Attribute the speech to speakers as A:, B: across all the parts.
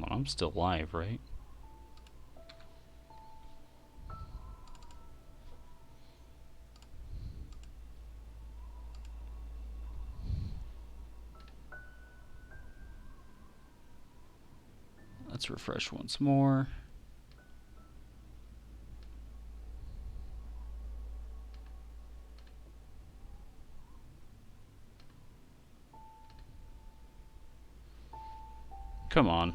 A: Well, I'm still live, right? Let's refresh once more. Come on.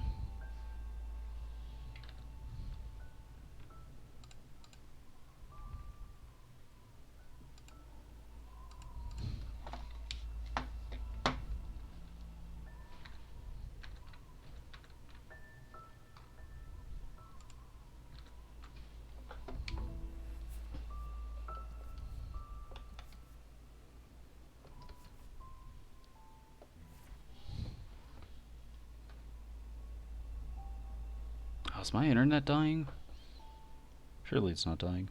A: Oh, is my internet dying? Surely it's not dying.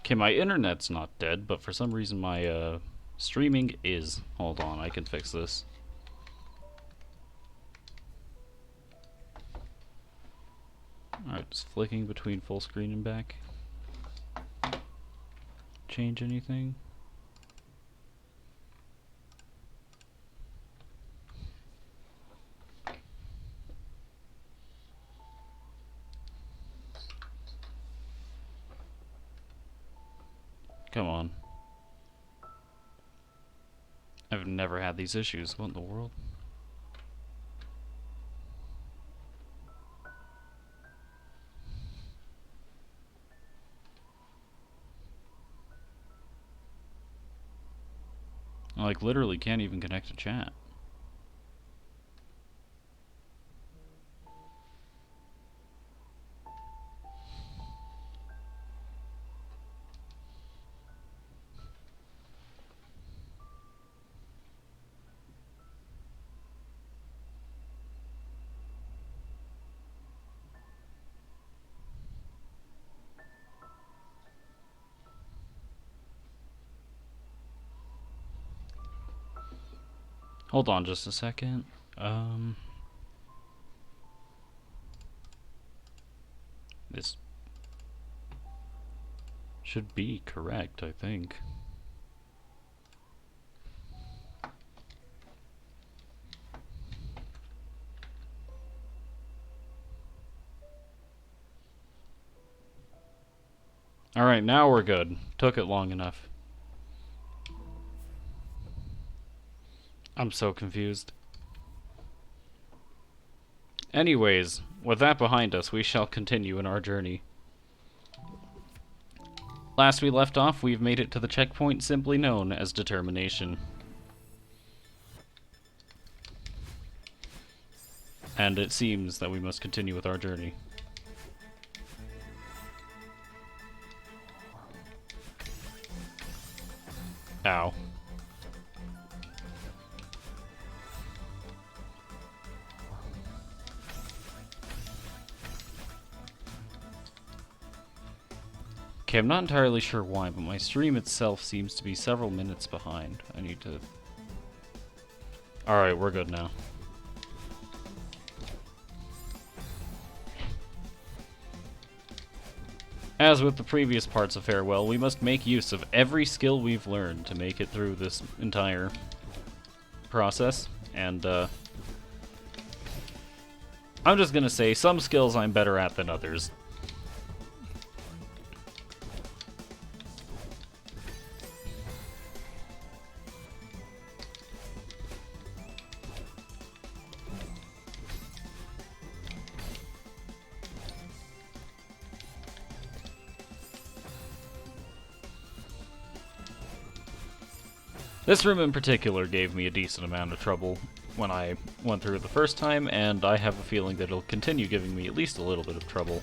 A: Okay, my internet's not dead, but for some reason my streaming is. Hold on, I can fix this. Alright, just flicking between full screen and back. Change anything? Come on. I've never had these issues. What in the world? I, like, literally can't even connect to chat. Hold on just a second. This should be correct, I think. Alright, now we're good. Took it long enough. I'm so confused. Anyways, with that behind us, we shall continue in our journey. Last we left off, we've made it to the checkpoint simply known as Determination. And it seems that we must continue with our journey. Ow. Okay, I'm not entirely sure why, but my stream itself seems to be several minutes behind. I need to... Alright, we're good now. As with the previous parts of Farewell, we must make use of every skill we've learned to make it through this entire process. And, I'm just gonna say, some skills I'm better at than others. This room in particular gave me a decent amount of trouble when I went through it the first time, and I have a feeling that it'll continue giving me at least a little bit of trouble,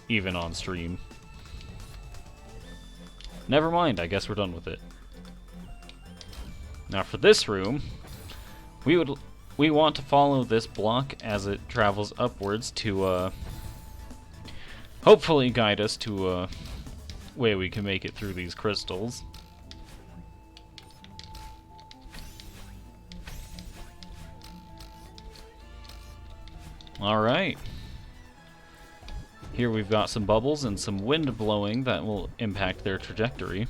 A: even on stream. Never mind, I guess we're done with it. Now for this room, we want to follow this block as it travels upwards to hopefully guide us to a way we can make it through these crystals. Alright. Here we've got some bubbles and some wind blowing that will impact their trajectory.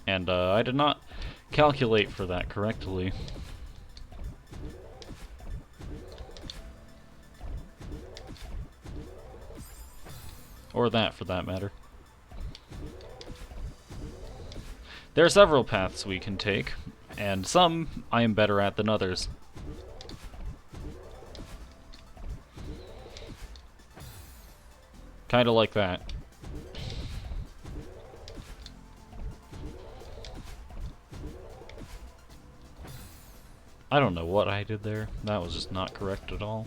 A: And I did not calculate for that correctly. Or that, for that matter. There are several paths we can take, and some I am better at than others. Kinda like that. I don't know what I did there. That was just not correct at all.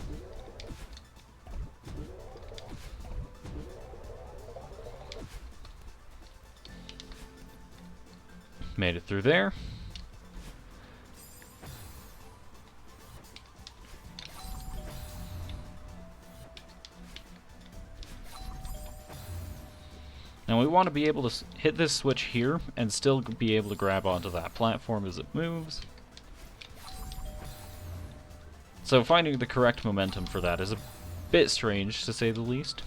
A: Made it through there. And we want to be able to hit this switch here and still be able to grab onto that platform as it moves. So finding the correct momentum for that is a bit strange, to say the least.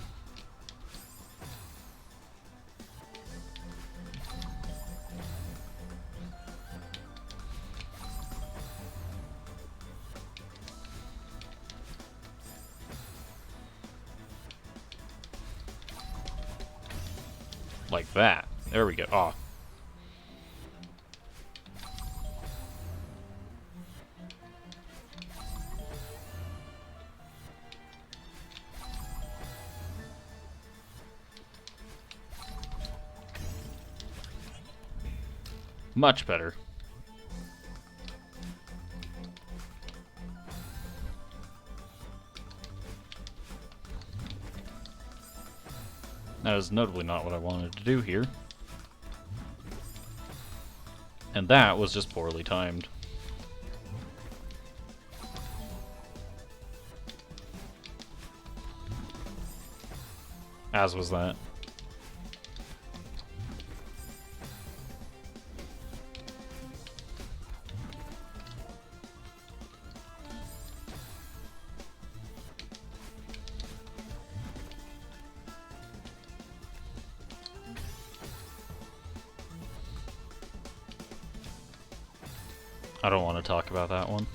A: Like that. There we go. Ah. Much better. That is notably not what I wanted to do here. And that was just poorly timed. As was that. I don't want to talk about that one.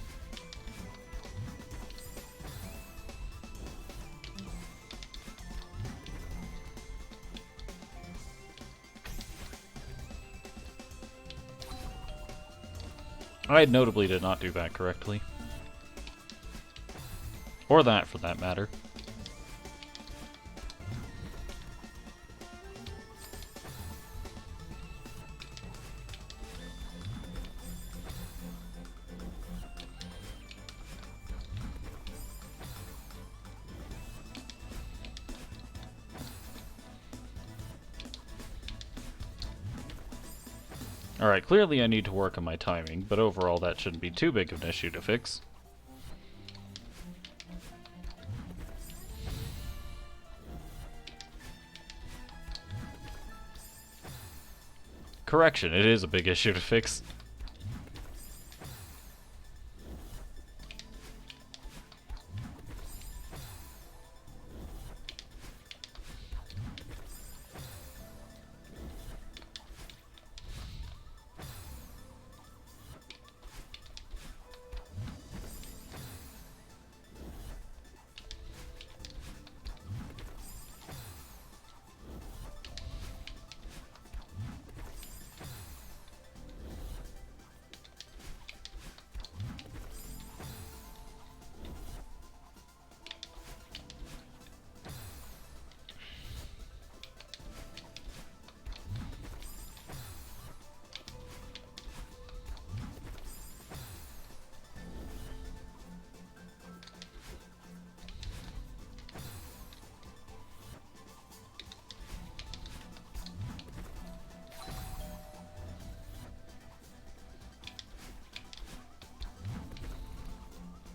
A: I notably did not do that correctly. Or that, for that matter. Alright, clearly I need to work on my timing, but overall that shouldn't be too big of an issue to fix. Correction, it is a big issue to fix.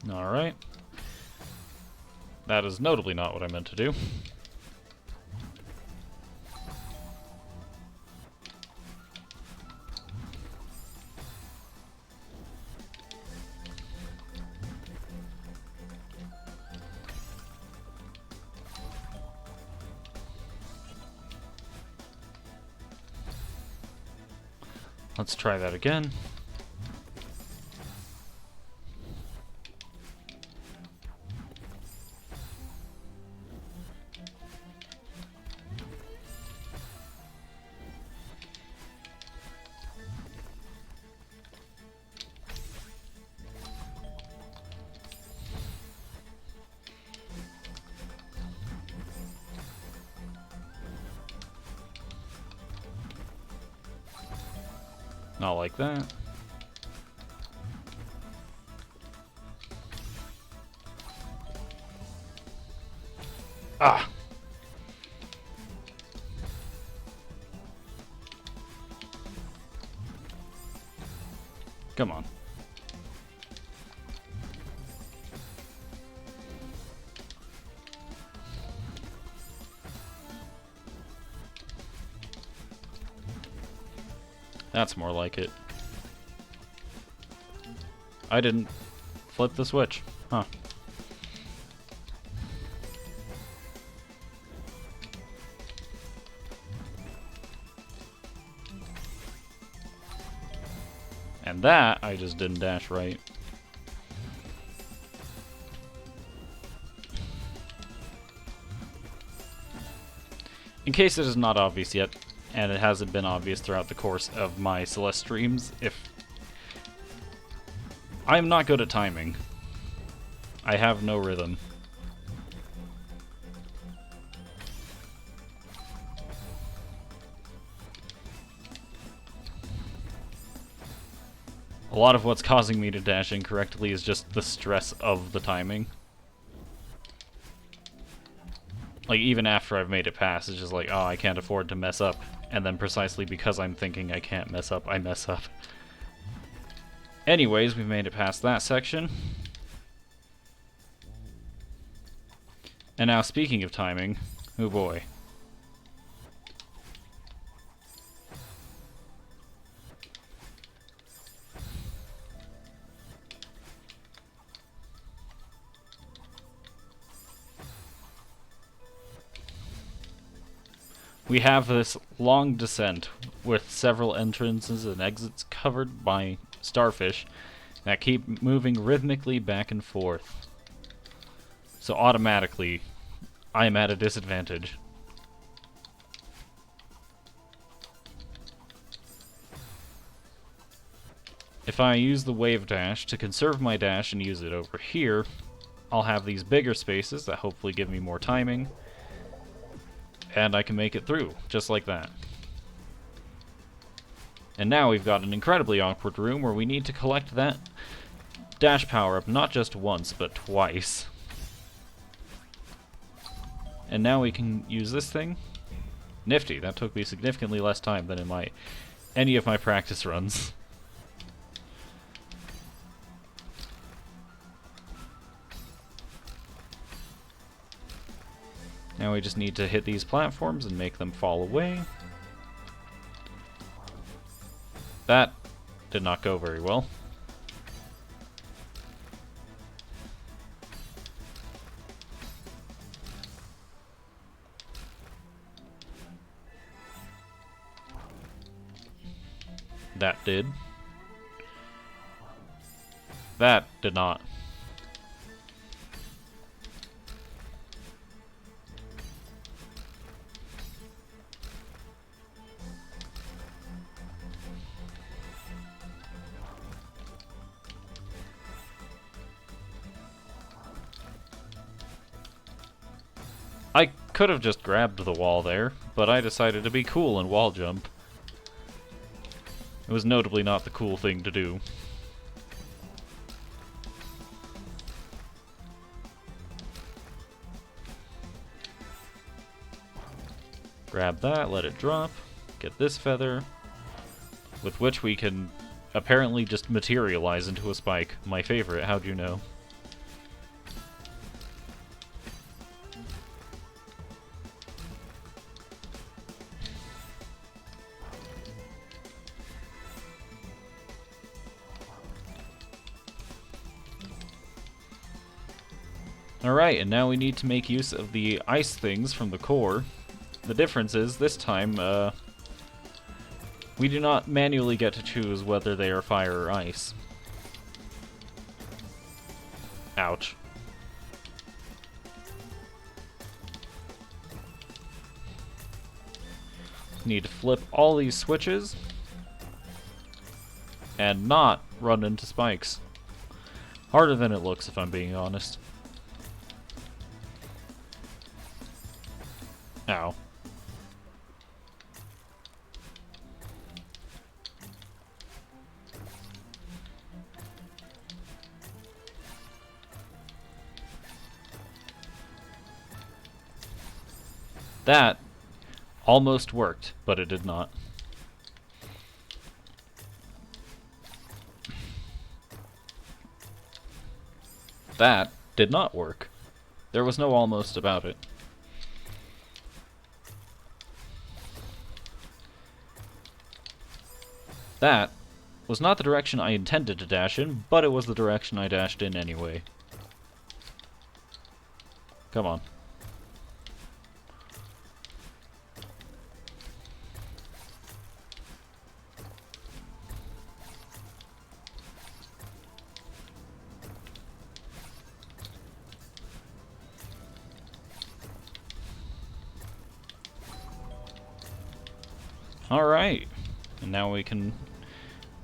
A: Alright. That is notably not what I meant to do. Let's try that again. Not like that. Ah! Come on. That's more like it. I didn't flip the switch. Huh. And that, I just didn't dash right. In case it is not obvious yet, and it hasn't been obvious throughout the course of my Celeste streams, I'm not good at timing. I have no rhythm. A lot of what's causing me to dash incorrectly is just the stress of the timing. Like, even after I've made it past, it's just like, oh, I can't afford to mess up. And then precisely because I'm thinking I can't mess up, I mess up. Anyways, we've made it past that section. And now, speaking of timing, oh boy. We have this long descent with several entrances and exits covered by starfish that keep moving rhythmically back and forth. So automatically, I am at a disadvantage. If I use the wave dash to conserve my dash and use it over here, I'll have these bigger spaces that hopefully give me more timing. And I can make it through, just like that. And now we've got an incredibly awkward room where we need to collect that dash power-up not just once, but twice. And now we can use this thing. Nifty, that took me significantly less time than in any of my practice runs. Now we just need to hit these platforms and make them fall away. That did not go very well. That did. That did not. I could have just grabbed the wall there, but I decided to be cool and wall jump. It was notably not the cool thing to do. Grab that, let it drop, get this feather, with which we can apparently just materialize into a spike. My favorite, how'd you know? Alright, and now we need to make use of the ice things from the core. The difference is, this time, We do not manually get to choose whether they are fire or ice. Ouch. Need to flip all these switches and not run into spikes. Harder than it looks, if I'm being honest. Ow. That almost worked, but it did not. That did not work. There was no almost about it. That was not the direction I intended to dash in, but it was the direction I dashed in anyway. Come on. Alright, and now we can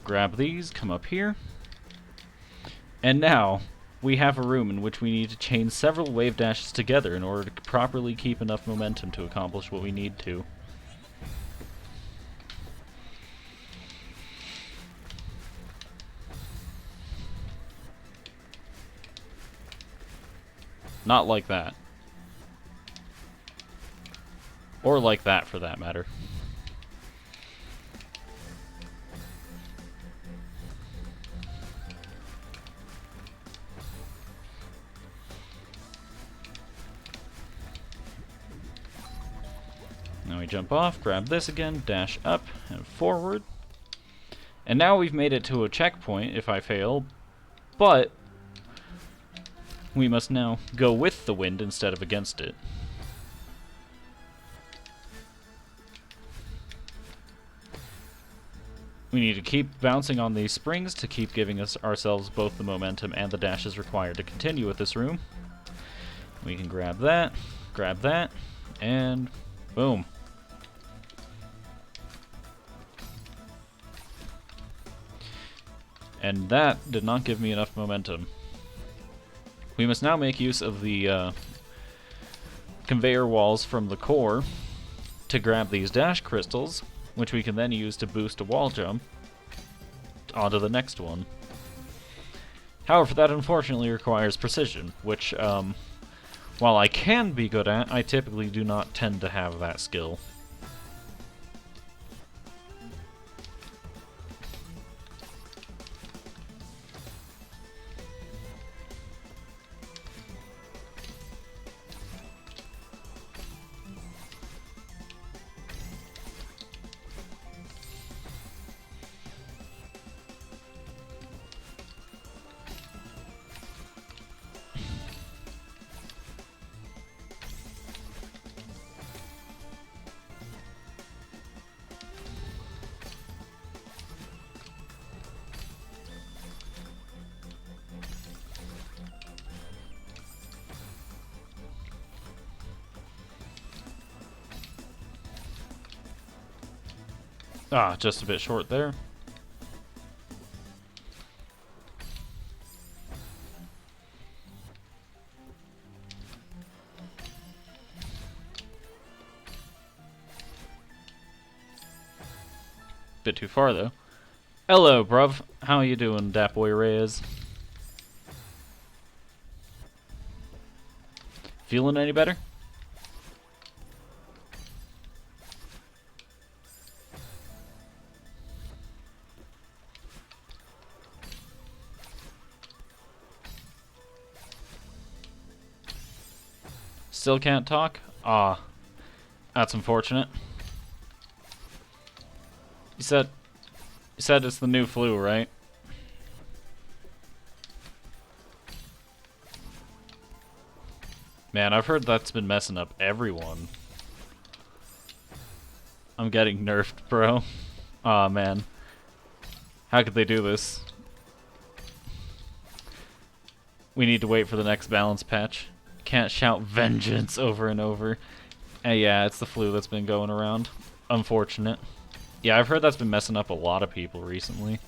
A: grab these, come up here, and now we have a room in which we need to chain several wave dashes together in order to properly keep enough momentum to accomplish what we need to. Not like that. Or like that, for that matter. Now we jump off, grab this again, dash up and forward. And now we've made it to a checkpoint if I fail, but we must now go with the wind instead of against it. We need to keep bouncing on these springs to keep giving us ourselves both the momentum and the dashes required to continue with this room. We can grab that, and boom. And that did not give me enough momentum. We must now make use of the conveyor walls from the core to grab these dash crystals, which we can then use to boost a wall jump onto the next one. However, that unfortunately requires precision, which, while I can be good at, I typically do not tend to have that skill. Ah, just a bit short there. Bit too far though. Hello, bruv. How you doing, Dat Boy Reyes? Feeling any better? Still can't talk? Ah, that's unfortunate. You said it's the new flu, right? Man, I've heard that's been messing up everyone. I'm getting nerfed, bro. Aw, man. How could they do this? We need to wait for the next balance patch. Can't shout vengeance over and over. Yeah, it's the flu that's been going around. Unfortunate. Yeah, I've heard that's been messing up a lot of people recently.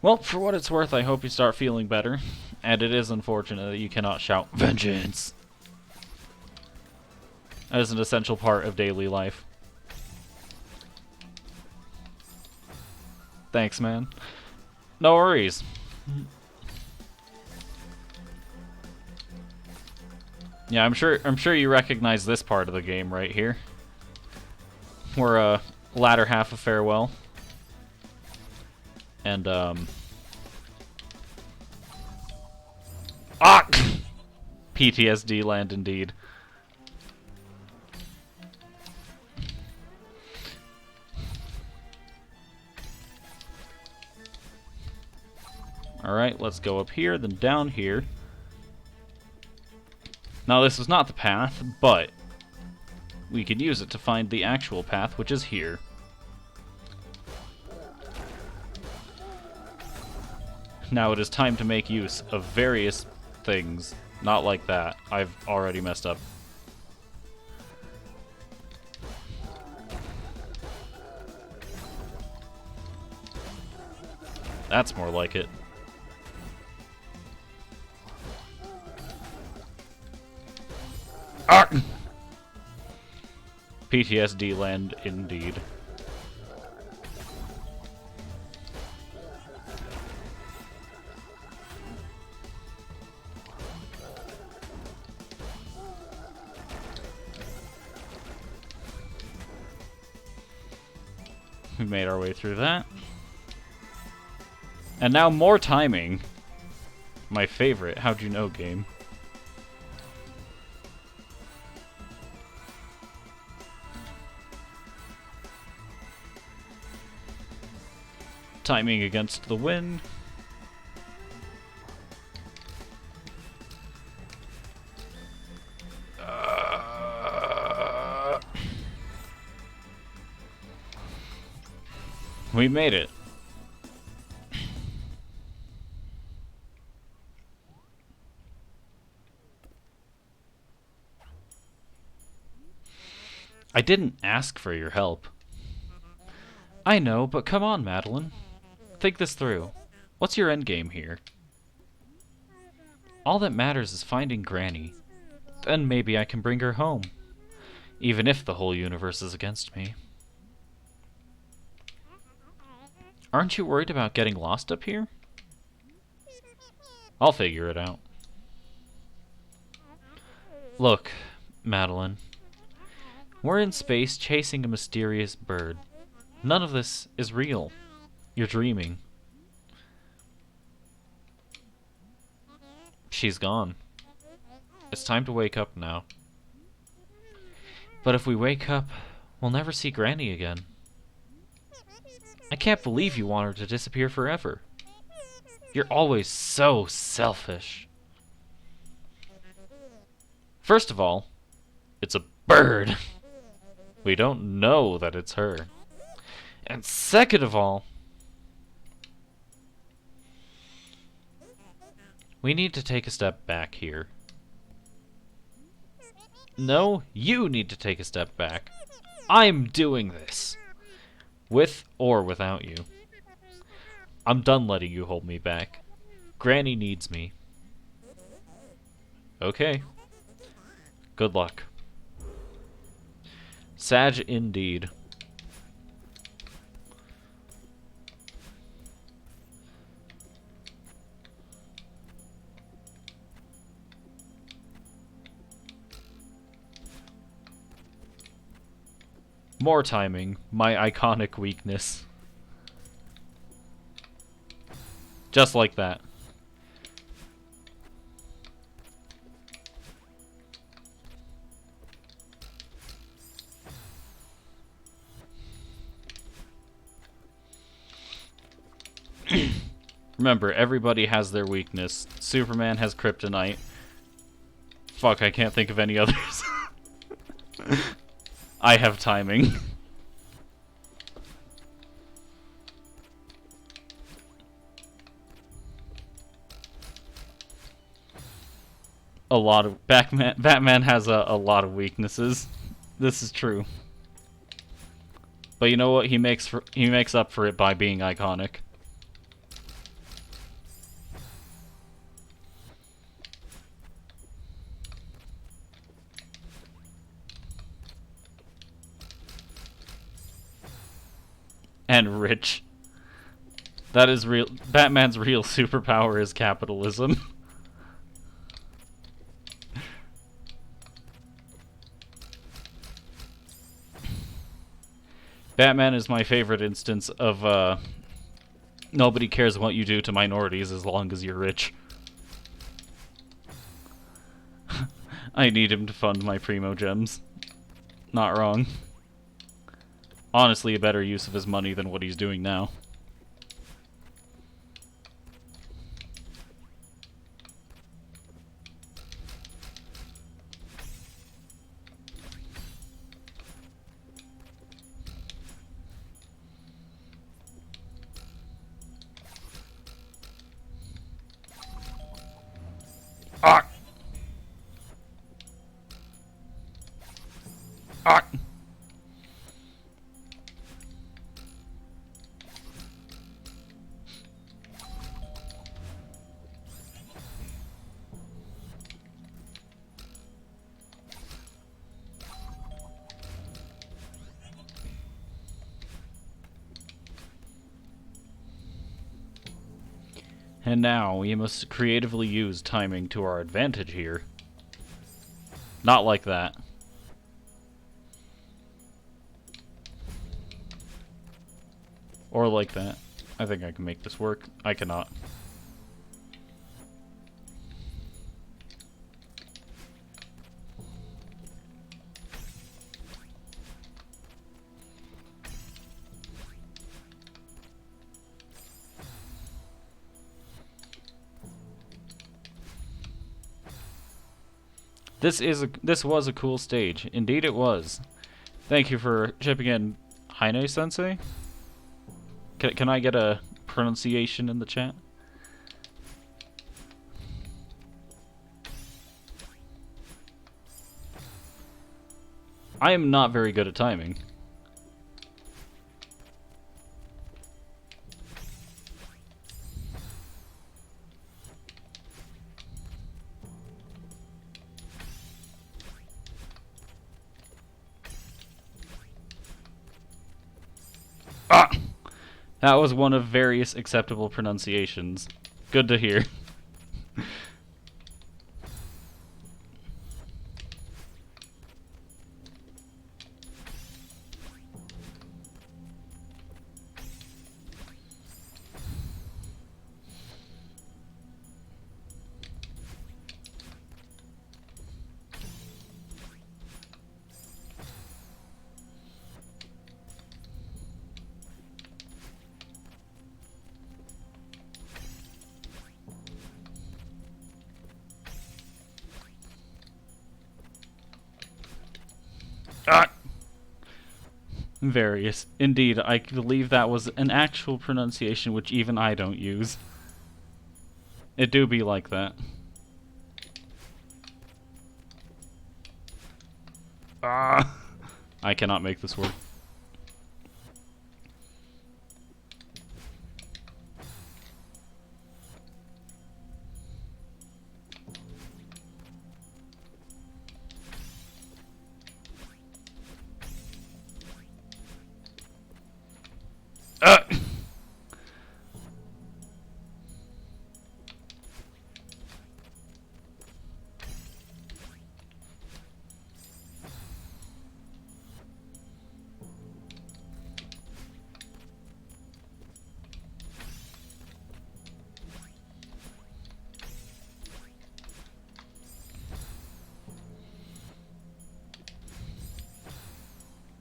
A: Well, for what it's worth, I hope you start feeling better. And it is unfortunate that you cannot shout vengeance. That is an essential part of daily life. Thanks, man. No worries. Yeah, I'm sure you recognize this part of the game right here. We're latter half of Farewell. And PTSD land indeed. Alright, let's go up here, then down here. Now this is not the path, but we can use it to find the actual path, which is here. Now it is time to make use of various things. Not like that. I've already messed up. That's more like it. PTSD land indeed. We made our way through that. And now more timing. My favorite how'd you know game. Timing against the wind. We made it. I didn't ask for your help. I know, but come on, Madeline. Think this through. What's your endgame here? All that matters is finding Granny. Then maybe I can bring her home. Even if the whole universe is against me. Aren't you worried about getting lost up here? I'll figure it out. Look, Madeline. We're in space chasing a mysterious bird. None of this is real. You're dreaming. She's gone. It's time to wake up now. But if we wake up, we'll never see Granny again. I can't believe you want her to disappear forever. You're always so selfish. First of all, it's a bird. We don't know that it's her. And second of all, we need to take a step back here. No, you need to take a step back. I'm doing this. With or without you. I'm done letting you hold me back. Granny needs me. Okay. Good luck. Sag indeed. More timing, my iconic weakness. Just like that. Remember, everybody has their weakness. Superman has kryptonite. Fuck, I can't think of any others. I have timing. a lot of Batman has a lot of weaknesses. This is true. But you know what? He makes up for it by being iconic. And rich. That is real. Batman's real superpower is capitalism. Batman is my favorite instance of, nobody cares what you do to minorities as long as you're rich. I need him to fund my Primo Gems. Not wrong. Honestly, a better use of his money than what he's doing now. Ah! Ah! And now we must creatively use timing to our advantage here. Not like that. Or like that. I think I can make this work. I cannot. This was a cool stage. Indeed it was. Thank you for chipping in, Haine-sensei? Can I get a pronunciation in the chat? I am not very good at timing. Ah! That was one of various acceptable pronunciations. Good to hear. Ah! Various. Indeed, I believe that was an actual pronunciation which even I don't use. It do be like that. Ah! I cannot make this work.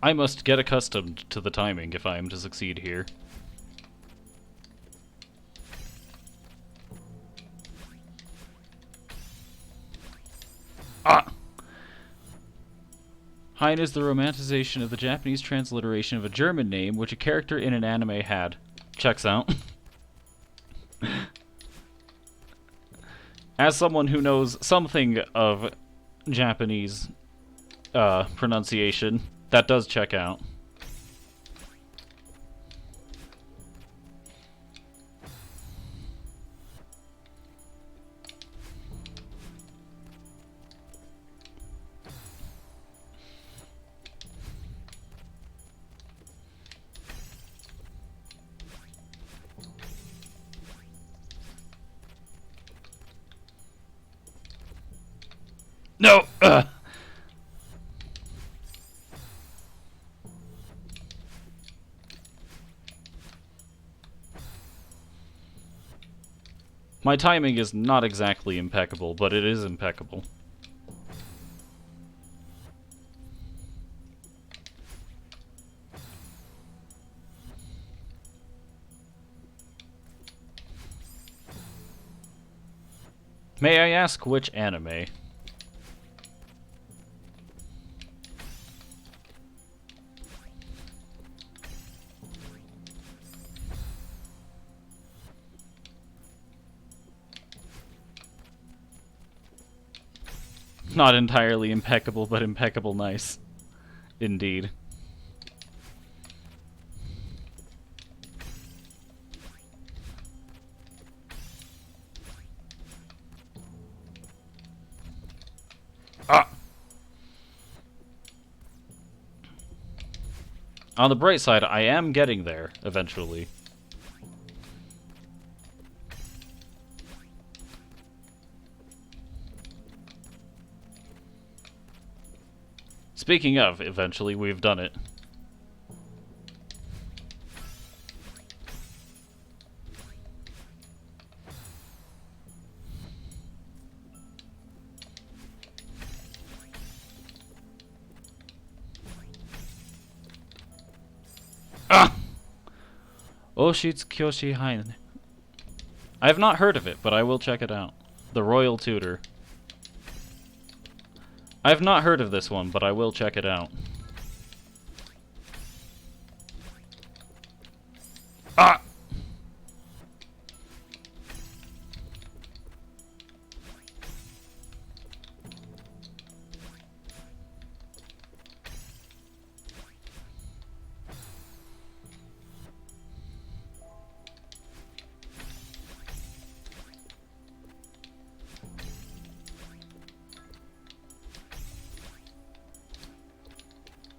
A: I must get accustomed to the timing if I am to succeed here. Ah! Hein is the romanticization of the Japanese transliteration of a German name which a character in an anime had. Checks out. As someone who knows something of Japanese pronunciation, that does check out. No! My timing is not exactly impeccable, but it is impeccable. May I ask which anime? Not entirely impeccable, but impeccable nice. Indeed. Ah! On the bright side, I am getting there, eventually. Speaking of, eventually, we've done it. Ah! Oshitsu Kyoshi Hain. I have not heard of it, but I will check it out. The Royal Tutor. I have not heard of this one, but I will check it out. Ah!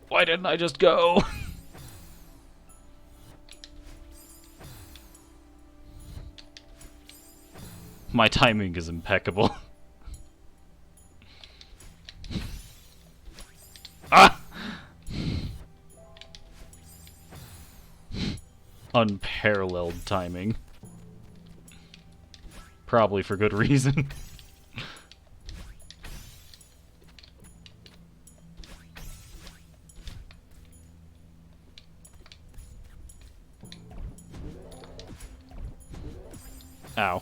A: Why didn't I just go? My timing is impeccable. Ah! Unparalleled timing. Probably for good reason. Ow.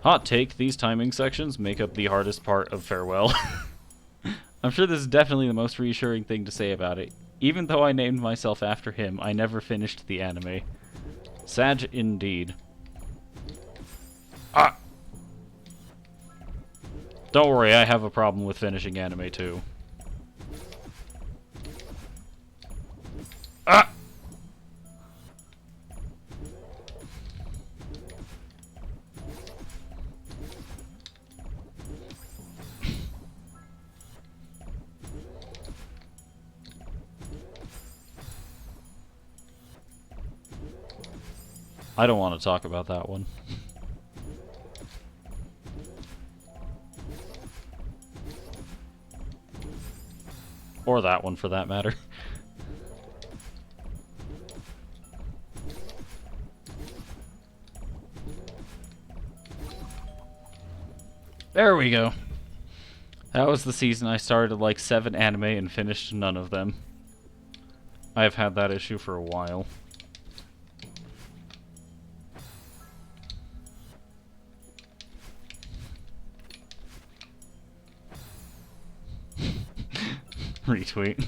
A: Hot take, these timing sections make up the hardest part of Farewell. I'm sure this is definitely the most reassuring thing to say about it. Even though I named myself after him, I never finished the anime. Sad indeed. Ah! Don't worry, I have a problem with finishing anime too. Ah! I don't want to talk about that one. Or that one, for that matter. There we go. That was the season I started like 7 anime and finished none of them. I have had that issue for a while. Retweet.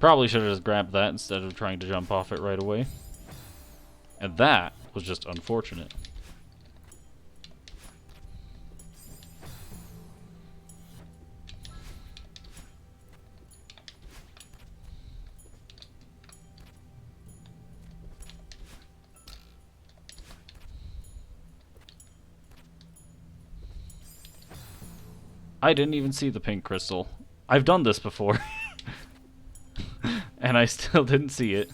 A: Probably should have just grabbed that instead of trying to jump off it right away. And that was just unfortunate. I didn't even see the pink crystal. I've done this before. And I still didn't see it.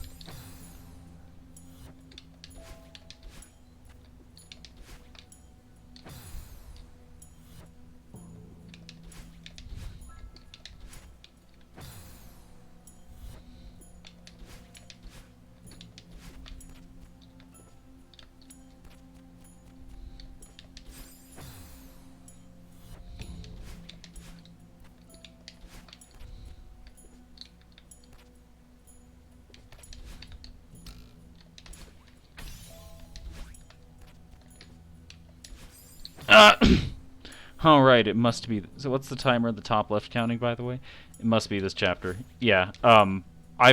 A: Alright, it must be... So what's the timer at the top left counting, by the way? It must be this chapter. Yeah, I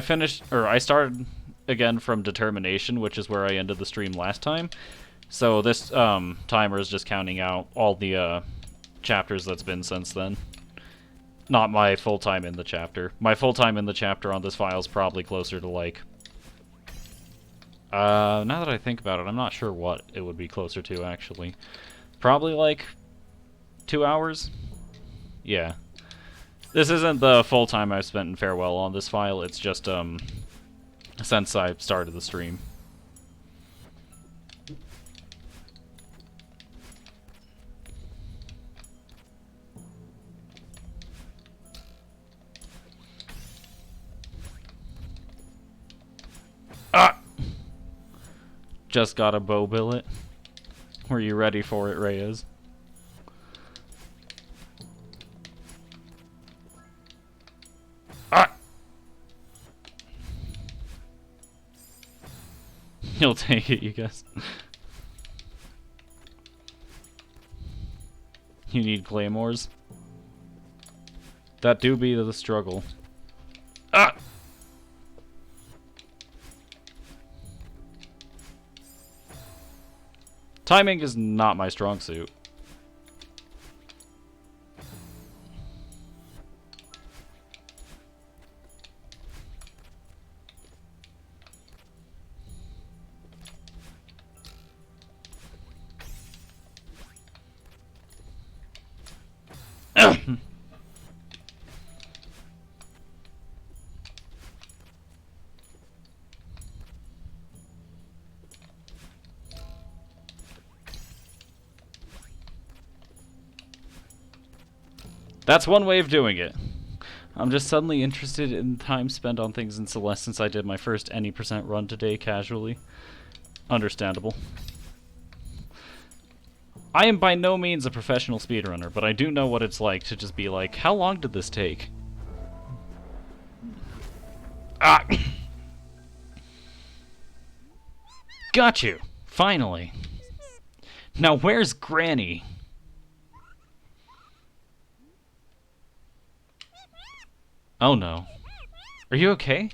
A: started again from Determination, which is where I ended the stream last time. So this, timer is just counting out all the, chapters that's been since then. Not my full time in the chapter. My full time in the chapter on this file is probably closer to, like... now that I think about it, I'm not sure what it would be closer to, actually. Probably, like... 2 hours? Yeah. This isn't the full time I've spent in Farewell on this file, it's just, since I started the stream. Ah! Just got a bow billet. Were you ready for it, Reyes? He'll take it, you guys. You need claymores? That do be the struggle. Ah! Timing is not my strong suit. That's one way of doing it. I'm just suddenly interested in time spent on things in Celeste since I did my first any % run today casually. Understandable. I am by no means a professional speedrunner, but I do know what it's like to just be like, how long did this take? Ah! Got you! Finally. Now where's Granny? Oh no. Are you okay?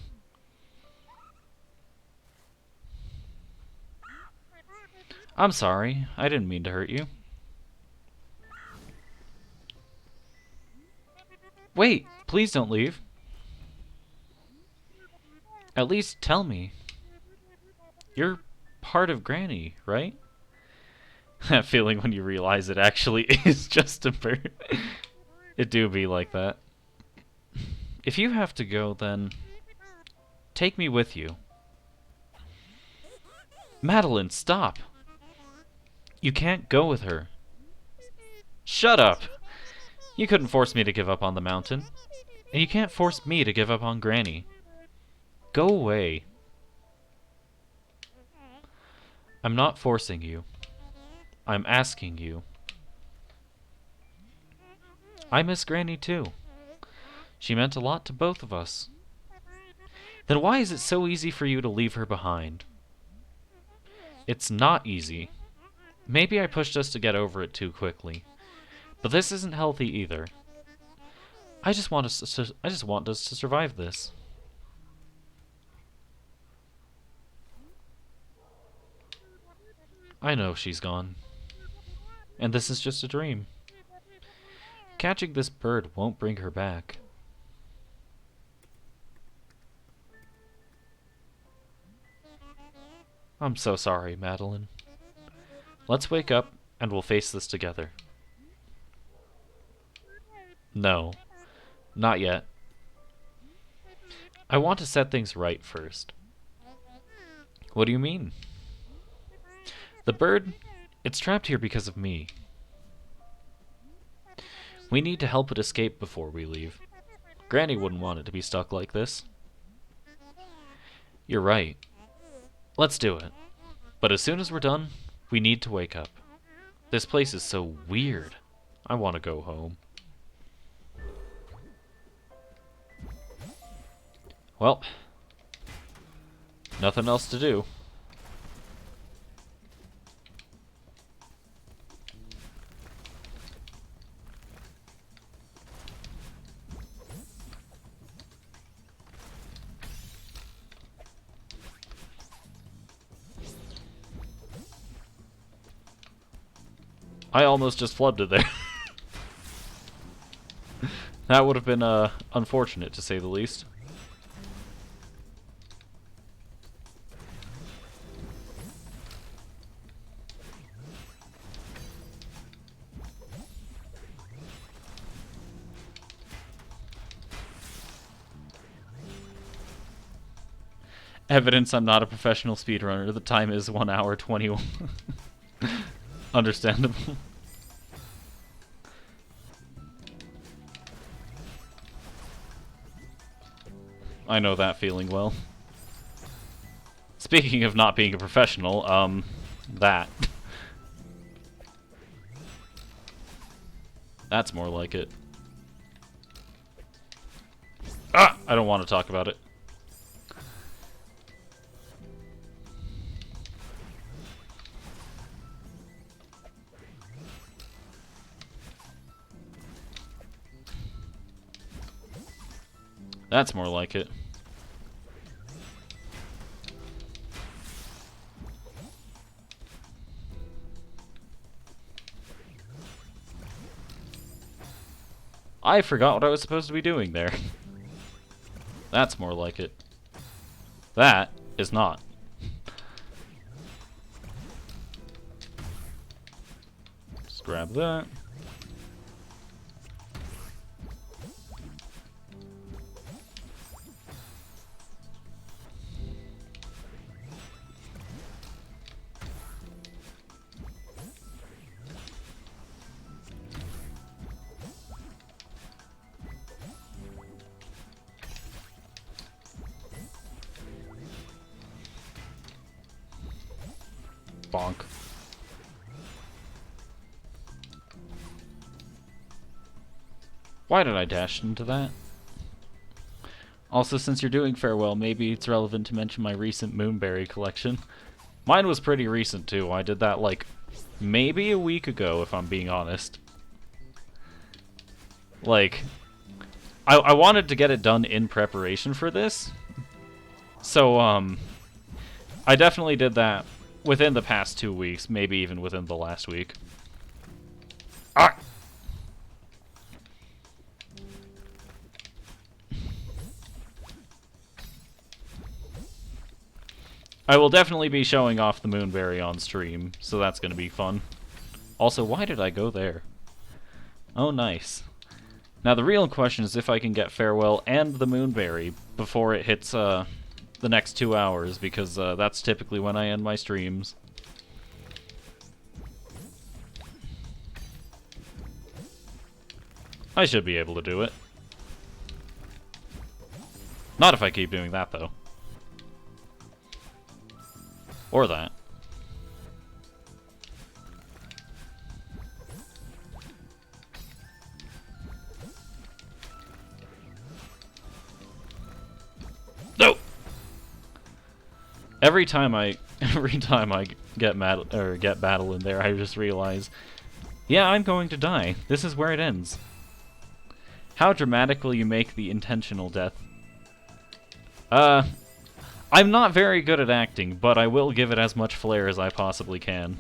A: I'm sorry. I didn't mean to hurt you. Wait, please don't leave. At least tell me. You're part of Granny, right? That feeling when you realize it actually is just a bird. It do be like that. If you have to go, then take me with you. Madeline, stop! You can't go with her. Shut up! You couldn't force me to give up on the mountain. And you can't force me to give up on Granny. Go away. I'm not forcing you. I'm asking you. I miss Granny too. She meant a lot to both of us. Then why is it so easy for you to leave her behind? It's not easy. Maybe I pushed us to get over it too quickly. But this isn't healthy either. I just want us to survive this. I know she's gone. And this is just a dream. Catching this bird won't bring her back. I'm so sorry, Madeline. Let's wake up and we'll face this together. No, not yet. I want to set things right first. What do you mean? The bird, it's trapped here because of me. We need to help it escape before we leave. Granny wouldn't want it to be stuck like this. You're right. Let's do it. But as soon as we're done, we need to wake up. This place is so weird. I want to go home. Well, nothing else to do. I almost just flooded there. That would have been unfortunate, to say the least. Evidence I'm not a professional speedrunner. The time is 1 hour 21. Understandable. I know that feeling well. Speaking of not being a professional, that. That's more like it. Ah! I don't want to talk about it. That's more like it. I forgot what I was supposed to be doing there. That's more like it. That is not. Just grab that. Bonk. Why did I dash into that? Also, since you're doing farewell, maybe it's relevant to mention my recent Moonberry collection. Mine was pretty recent, too. I did that, like, maybe a week ago, if I'm being honest. Like, I wanted to get it done in preparation for this. So, I definitely did that within the past 2 weeks, maybe even within the last week. Ah! I will definitely be showing off the Moonberry on stream, so that's going to be fun. Also, why did I go there? Oh, nice. Now, the real question is if I can get Farewell and the Moonberry before it hits the next 2 hours, because that's typically when I end my streams. I should be able to do it. Not if I keep doing that, though. Or that. No! Every time I get mad or get battle in there, I just realize, yeah, I'm going to die. This is where it ends. How dramatic will you make the intentional death? I'm not very good at acting, but I will give it as much flair as I possibly can.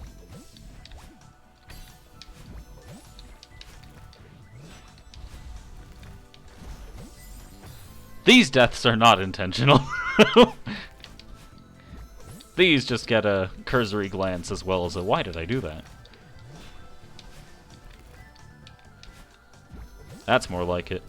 A: These deaths are not intentional. These just get a cursory glance as well as a why did I do that? That's more like it.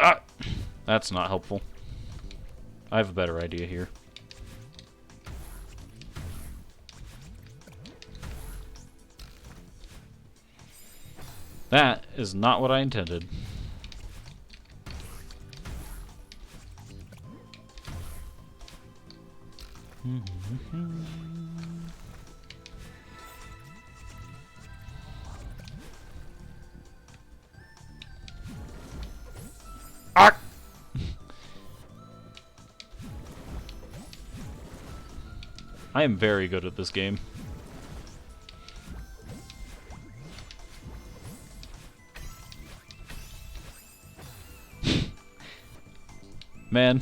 A: Ah! That's not helpful. I have a better idea here. That is not what I intended. Ah! I am very good at this game. Man.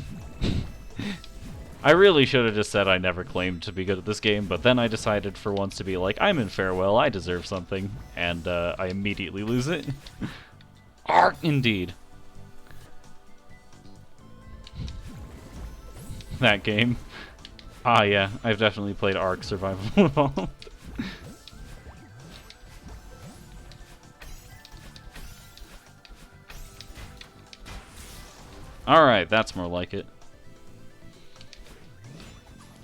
A: I really should have just said I never claimed to be good at this game, but then I decided for once to be like, I'm in farewell, I deserve something, and I immediately lose it. Ark, indeed. That game. Ah, yeah, I've definitely played Ark Survival Evolved. Alright, that's more like it.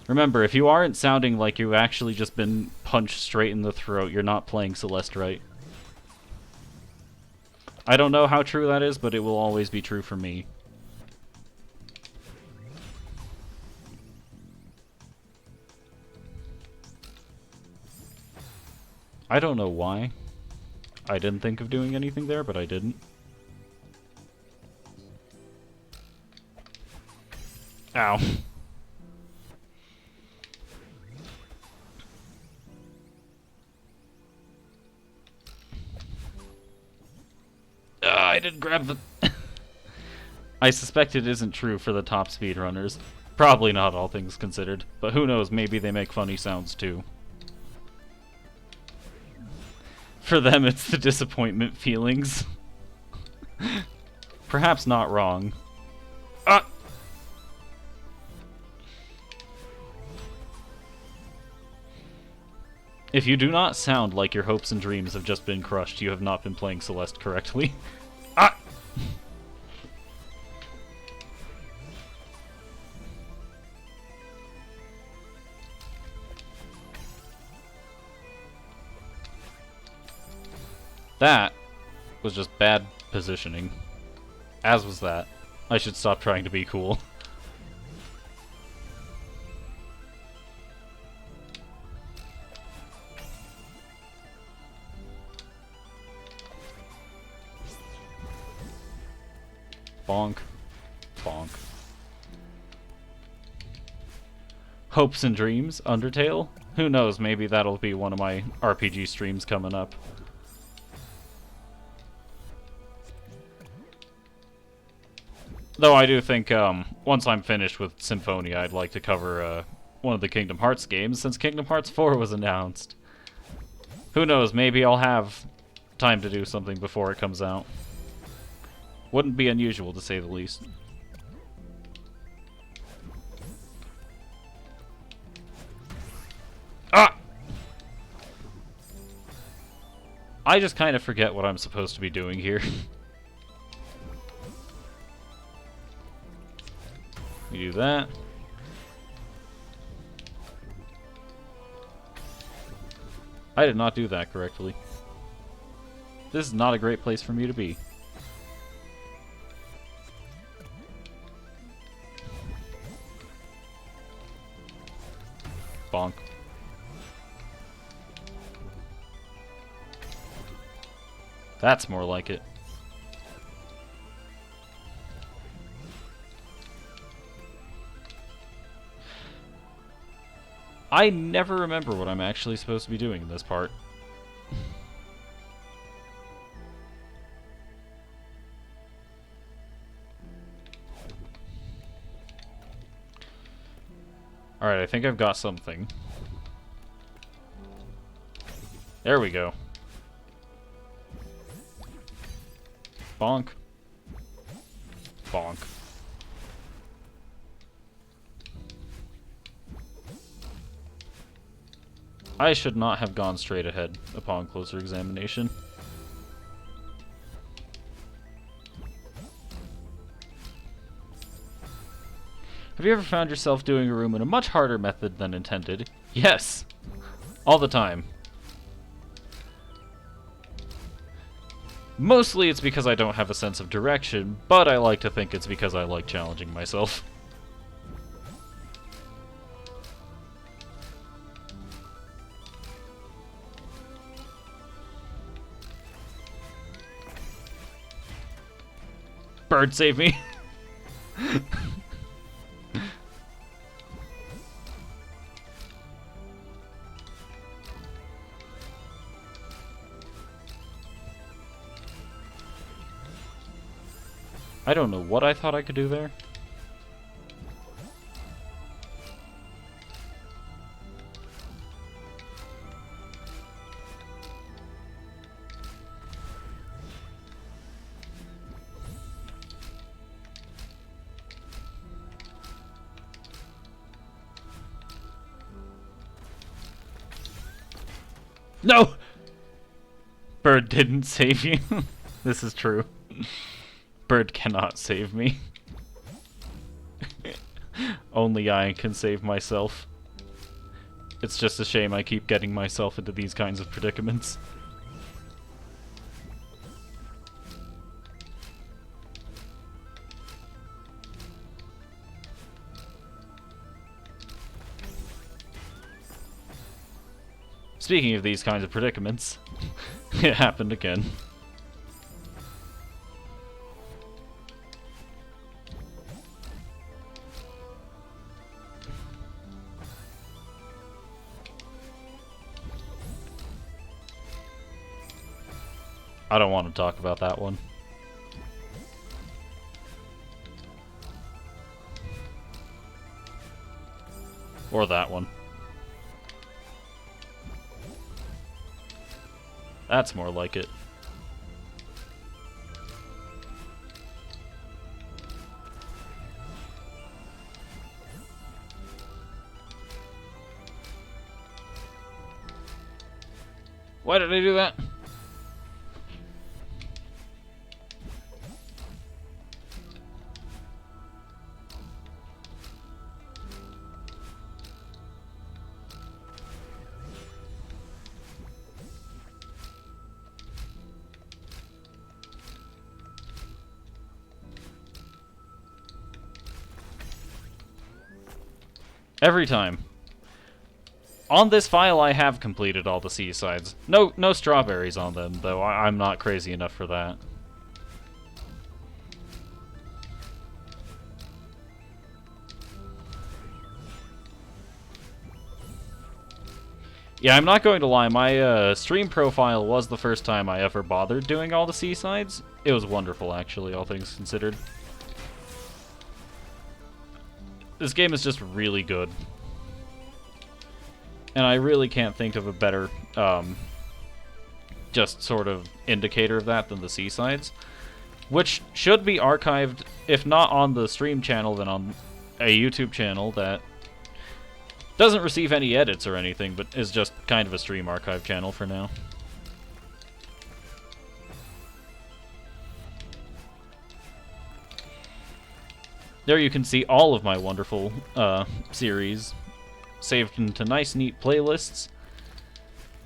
A: Remember, if you aren't sounding like you've actually just been punched straight in the throat, you're not playing Celeste right. I don't know how true that is, but it will always be true for me. I don't know why. I didn't think of doing anything there, but I didn't. Ow. I didn't grab the... I suspect it isn't true for the top speedrunners. Probably not, all things considered. But who knows, maybe they make funny sounds too. For them, it's the disappointment feelings. Perhaps not wrong. Ah! If you do not sound like your hopes and dreams have just been crushed, you have not been playing Celeste correctly. Ah! That was just bad positioning. As was that. I should stop trying to be cool. Bonk. Bonk. Hopes and Dreams, Undertale? Who knows, maybe that'll be one of my RPG streams coming up. Though I do think, once I'm finished with Symphonia, I'd like to cover, one of the Kingdom Hearts games, since Kingdom Hearts 4 was announced. Who knows, maybe I'll have time to do something before it comes out. Wouldn't be unusual, to say the least. Ah! I just kind of forget what I'm supposed to be doing here. We do that. I did not do that correctly. This is not a great place for me to be. Bonk. That's more like it. I never remember what I'm actually supposed to be doing in this part. Alright, I think I've got something. There we go. Bonk. Bonk. I should not have gone straight ahead upon closer examination. Have you ever found yourself doing a room in a much harder method than intended? Yes! All the time. Mostly it's because I don't have a sense of direction, but I like to think it's because I like challenging myself. Bird, save me! I don't know what I thought I could do there. No! Bird didn't save you. This is true. Bird cannot save me. Only I can save myself. It's just a shame I keep getting myself into these kinds of predicaments. Speaking of these kinds of predicaments, it happened again. I don't want to talk about that one. Or that one. That's more like it. Why did I do that? Every time. On this file, I have completed all the seasides. No strawberries on them, though. I'm not crazy enough for that. Yeah, I'm not going to lie. My stream profile was the first time I ever bothered doing all the seasides. It was wonderful, actually, all things considered. This game is just really good. And I really can't think of a better, just sort of indicator of that than the seasides. Which should be archived, if not on the stream channel, then on a YouTube channel that doesn't receive any edits or anything, but is just kind of a stream archive channel for now. There you can see all of my wonderful series saved into nice, neat playlists.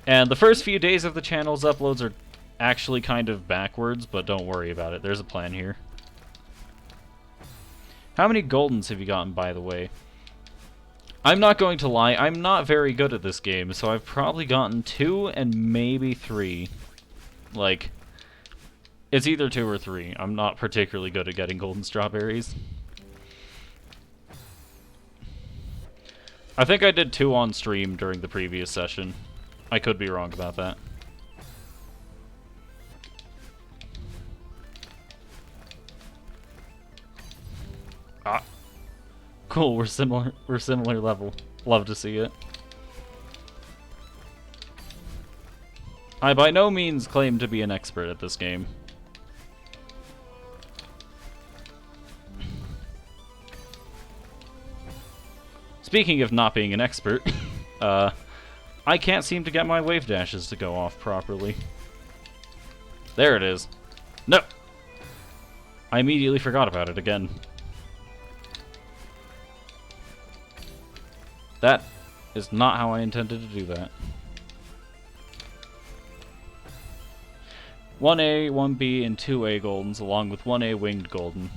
A: And the first few days of the channel's uploads are actually kind of backwards, but don't worry about it. There's a plan here. How many goldens have you gotten, by the way? I'm not going to lie, I'm not very good at this game, so I've probably gotten 2 and maybe 3. Like, it's either 2 or 3. I'm not particularly good at getting golden strawberries. I think I did 2 on stream during the previous session. I could be wrong about that. cool. We're similar. We're similar level. Love to see it. I by no means claim to be an expert at this game. Speaking of not being an expert, I can't seem to get my wave dashes to go off properly. There it is. No! I immediately forgot about it again. That is not how I intended to do that. 1A, 1B, and 2A Goldens, along with 1A Winged Golden.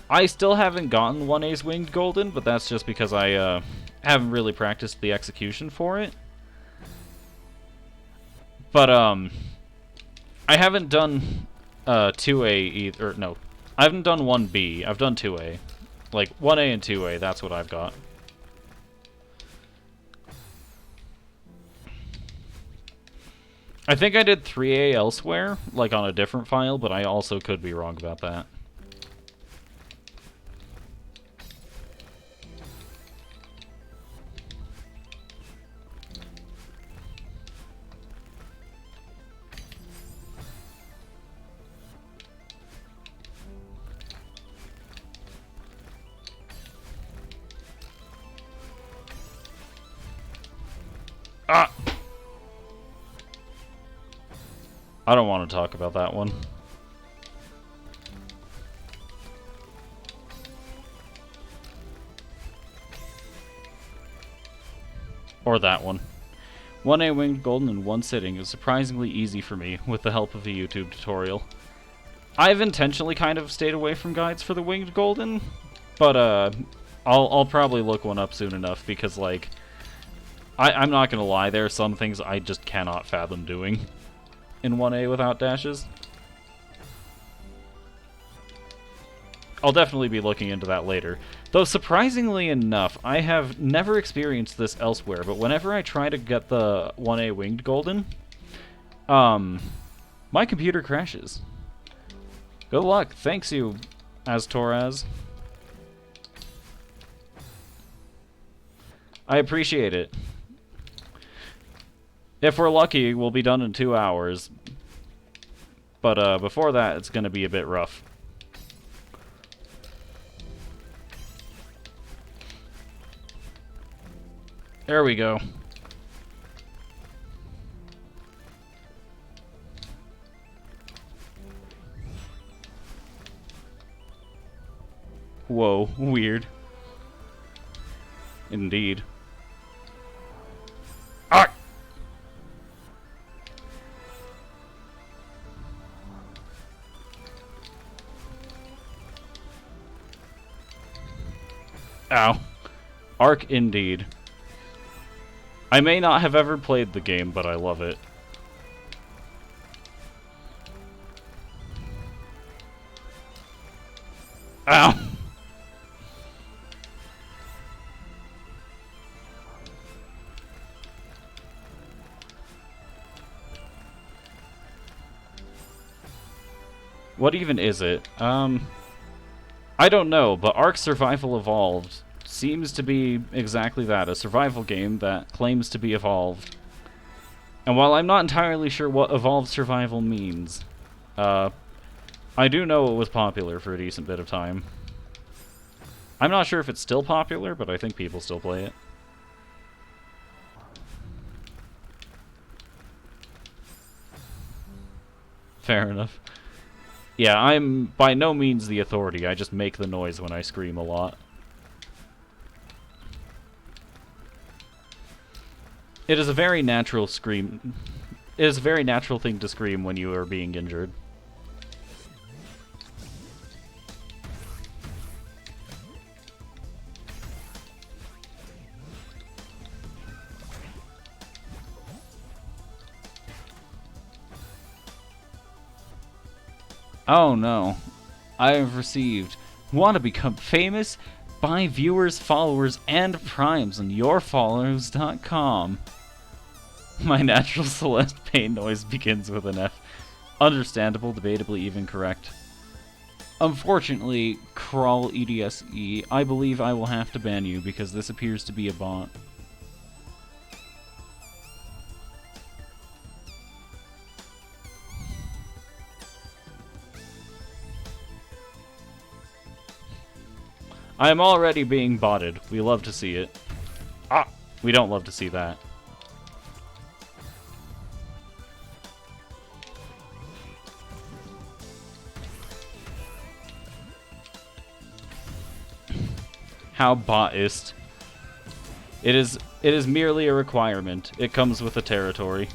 A: I still haven't gotten 1A's Winged Golden, but that's just because I haven't really practiced the execution for it. But, I haven't done 2A either. No, I haven't done 1B. I've done 2A. Like, 1A and 2A, that's what I've got. I think I did 3A elsewhere, like on a different file, but I also could be wrong about that. Ah! I don't want to talk about that one. Or that one. 1A Winged Golden in one sitting is surprisingly easy for me with the help of a YouTube tutorial. I've intentionally kind of stayed away from guides for the Winged Golden, but I'll probably look one up soon enough because, like, I'm not gonna lie, there are some things I just cannot fathom doing in 1A without dashes. I'll definitely be looking into that later. Though, surprisingly enough, I have never experienced this elsewhere, but whenever I try to get the 1A Winged Golden, my computer crashes. Good luck. Thanks you, Aztoraz. I appreciate it. If we're lucky, we'll be done in 2 hours. But before that, it's going to be a bit rough. There we go. Whoa, weird. Indeed. Ah! Ow. Arc indeed. I may not have ever played the game, but I love it. Ow! What even is it? I don't know, but Ark Survival Evolved seems to be exactly that, a survival game that claims to be evolved. And while I'm not entirely sure what evolved survival means, I do know it was popular for a decent bit of time. I'm not sure if it's still popular, but I think people still play it. Fair enough. Yeah, I'm by no means the authority, I just make the noise when I scream a lot. It is a very natural scream. It is a very natural thing to scream when you are being injured. Oh no. I have received. Want to become famous? Buy viewers, followers, and primes on yourfollowers.com. My natural Celeste pain noise begins with an F. Understandable, debatably even correct. Unfortunately, Crawl EDSE. I believe I will have to ban you because this appears to be a bot. I am already being botted. We love to see it. Ah! We don't love to see that. How botist. It is merely a requirement. It comes with the territory.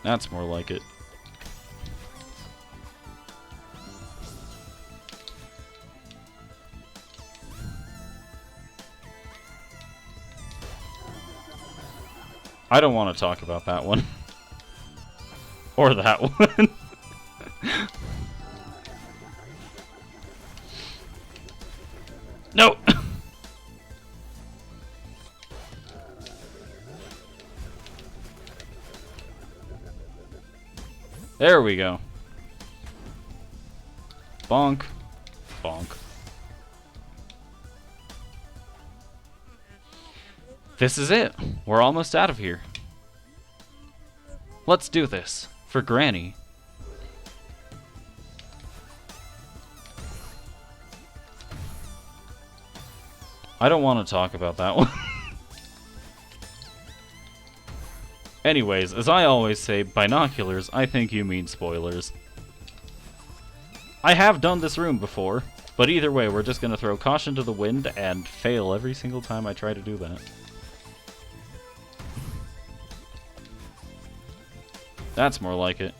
A: That's more like it. I don't want to talk about that one. Or that one. No! There we go. Bonk. Bonk. This is it. We're almost out of here. Let's do this. For Granny. I don't want to talk about that one. Anyways, as I always say, binoculars, I think you mean spoilers. I have done this room before, but either way, we're just gonna throw caution to the wind and fail every single time I try to do that. That's more like it.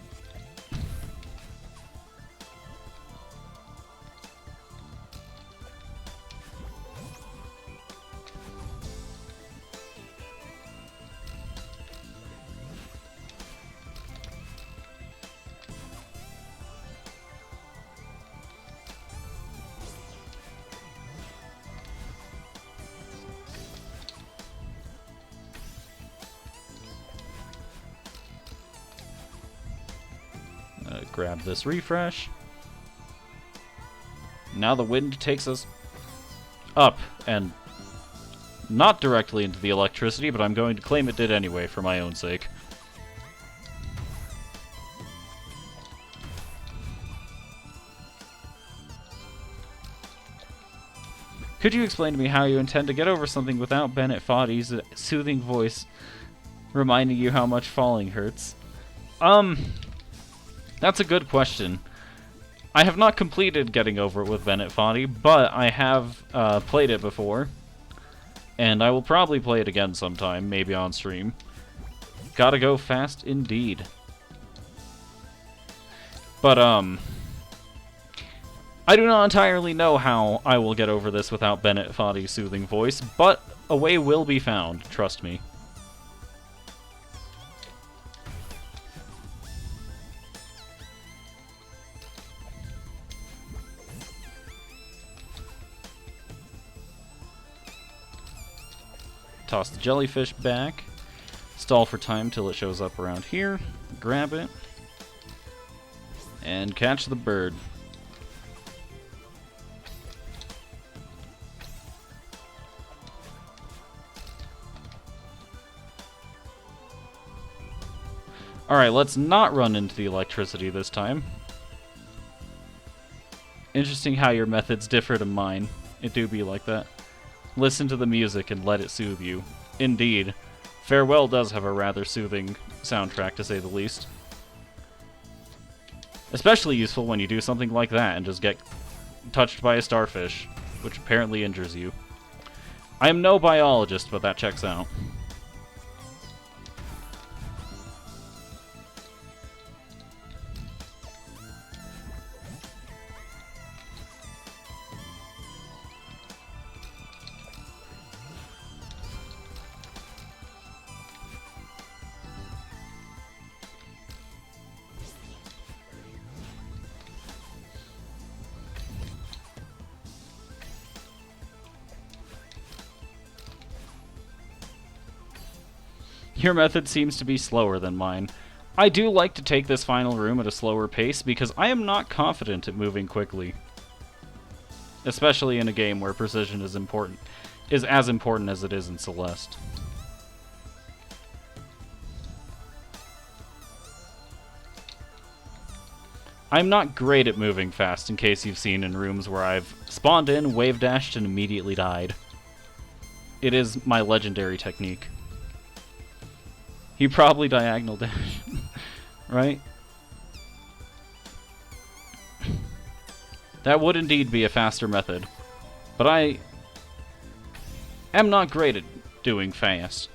A: Grab this refresh. Now the wind takes us up, and not directly into the electricity, but I'm going to claim it did anyway for my own sake. Could you explain to me how you intend to get over something without Bennet Foddy's soothing voice reminding you how much falling hurts? That's a good question. I have not completed getting over it with Bennet Foddy, but I have played it before. And I will probably play it again sometime, maybe on stream. Gotta go fast indeed. But, I do not entirely know how I will get over this without Bennet Foddy's soothing voice, but a way will be found, trust me. Toss the jellyfish back. Stall for time till it shows up around here. Grab it. And catch the bird. Alright, let's not run into the electricity this time. Interesting how your methods differ to mine. It do be like that. Listen to the music and let it soothe you. Indeed. Farewell does have a rather soothing soundtrack, to say the least. Especially useful when you do something like that and just get touched by a starfish, which apparently injures you. I am no biologist, but that checks out. Your method seems to be slower than mine. I do like to take this final room at a slower pace because I am not confident at moving quickly. Especially in a game where precision is as important as it is in Celeste. I'm not great at moving fast, in case you've seen in rooms where I've spawned in, wave dashed, and immediately died. It is my legendary technique. He probably diagonal dash, right? That would indeed be a faster method, but I am not great at doing fast.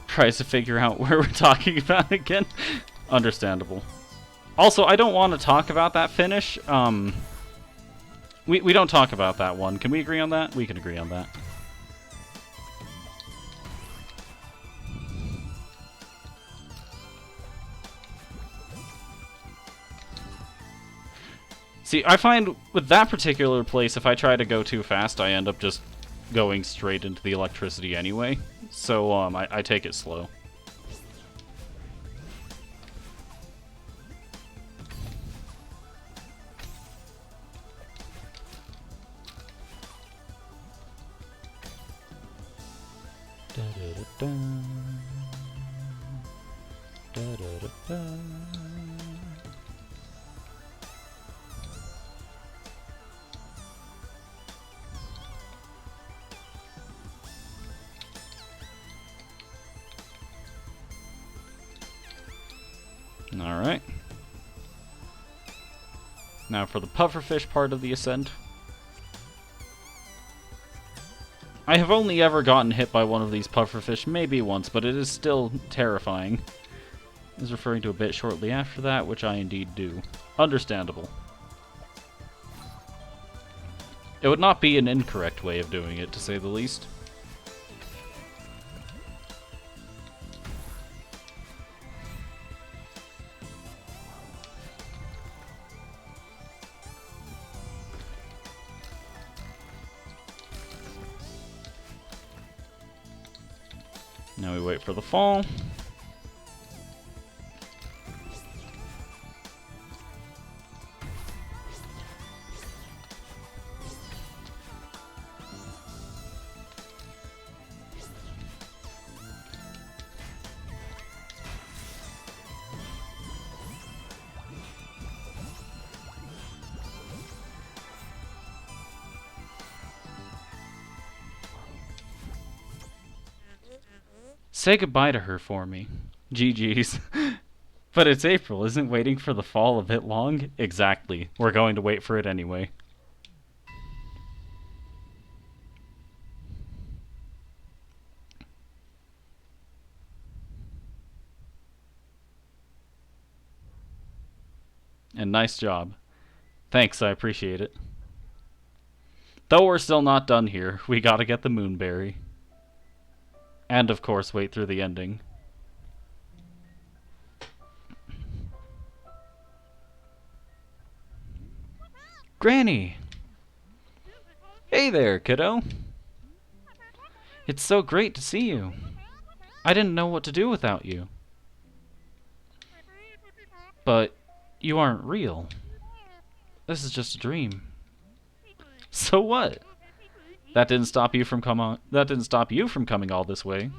A: Tries to figure out where we're talking about again. Understandable. Also, I don't want to talk about that finish. We don't talk about that one. Can we agree on that? We can agree on that. See, I find with that particular place, if I try to go too fast, I end up just going straight into the electricity anyway. So, I take it slow. Alright. Now for the pufferfish part of the ascent. I have only ever gotten hit by one of these pufferfish, maybe once, but it is still terrifying. Is referring to a bit shortly after that, which I indeed do. Understandable. It would not be an incorrect way of doing it, to say the least. Now we wait for the fall. Say goodbye to her for me. GG's. But it's April. Isn't waiting for the fall a bit long? Exactly. We're going to wait for it anyway. And nice job. Thanks, I appreciate it. Though we're still not done here, we gotta get the moonberry. And of course, wait through the ending. Granny! Hey there, kiddo! It's so great to see you. I didn't know what to do without you. But you aren't real. This is just a dream. So what? That didn't stop you from coming all this way.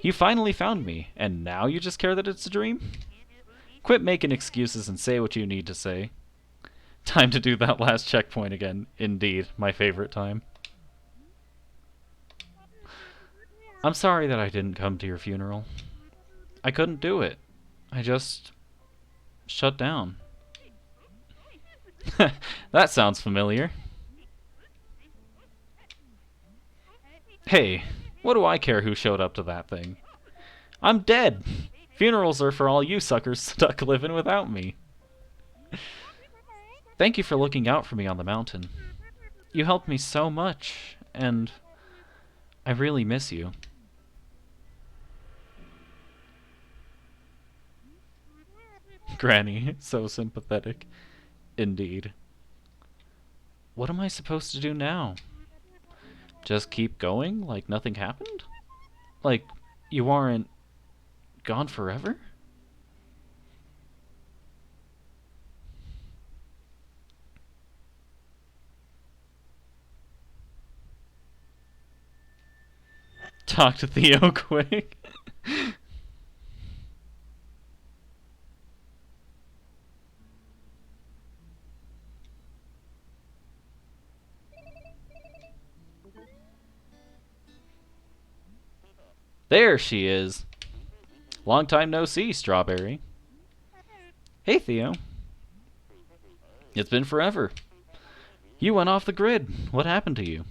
A: You finally found me, and now you just care that it's a dream? Quit making excuses and say what you need to say. Time to do that last checkpoint again. Indeed, my favorite time. I'm sorry that I didn't come to your funeral. I couldn't do it. I just shut down. That sounds familiar. Hey, What do I care who showed up to that thing? I'm dead! Funerals are for all you suckers stuck living without me. Thank you for looking out for me on the mountain. You helped me so much, and I really miss you. Granny, so sympathetic. Indeed. What am I supposed to do now? Just keep going like nothing happened? Like you aren't gone forever? Talk to Theo quick. There she is. Long time no see, Strawberry. Hey, Theo. It's been forever. You went off the grid. What happened to you?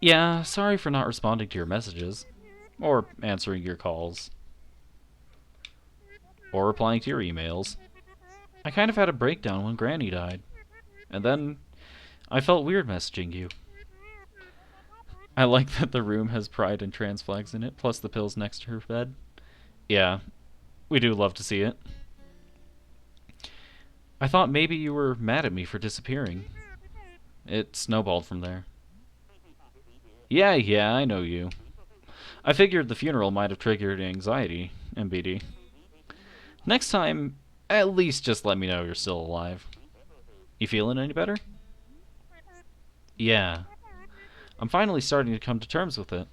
A: Yeah, sorry for not responding to your messages. Or answering your calls. Or replying to your emails. I kind of had a breakdown when Granny died. And then I felt weird messaging you. I like that the room has pride and trans flags in it, plus the pills next to her bed. Yeah, we do love to see it. I thought maybe you were mad at me for disappearing. It snowballed from there. Yeah, I know you. I figured the funeral might have triggered anxiety, MBD. Next time, at least just let me know you're still alive. You feeling any better? Yeah. I'm finally starting to come to terms with it.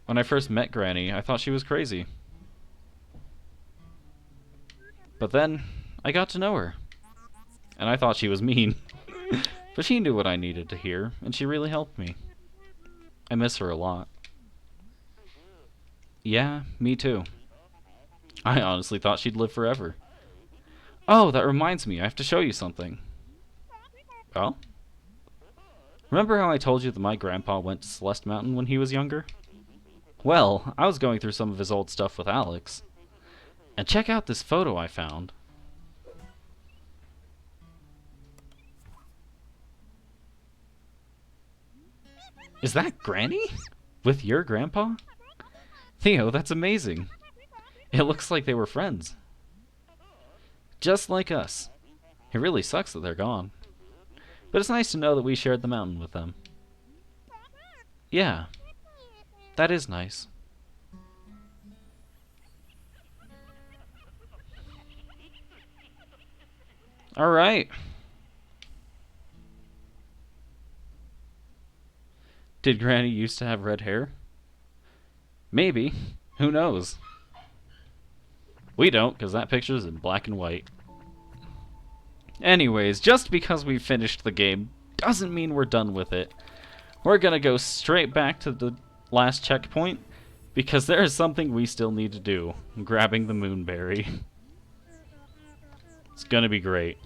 A: When I first met Granny, I thought she was crazy. But then, I got to know her. And I thought she was mean. But she knew what I needed to hear, and she really helped me. I miss her a lot. Yeah, me too. I honestly thought she'd live forever. Oh, that reminds me, I have to show you something. Well? Remember how I told you that my grandpa went to Celeste Mountain when he was younger? Well, I was going through some of his old stuff with Alex. And check out this photo I found. Is that Granny? With your grandpa? Theo, that's amazing. It looks like they were friends. Just like us. It really sucks that they're gone. But it's nice to know that we shared the mountain with them. Yeah, that is nice. Alright. Did Granny used to have red hair? Maybe. Who knows? We don't, because that picture's in black and white. Anyways, just because we finished the game doesn't mean we're done with it. We're gonna go straight back to the last checkpoint, because there is something we still need to do. Grabbing the moonberry. It's gonna be great.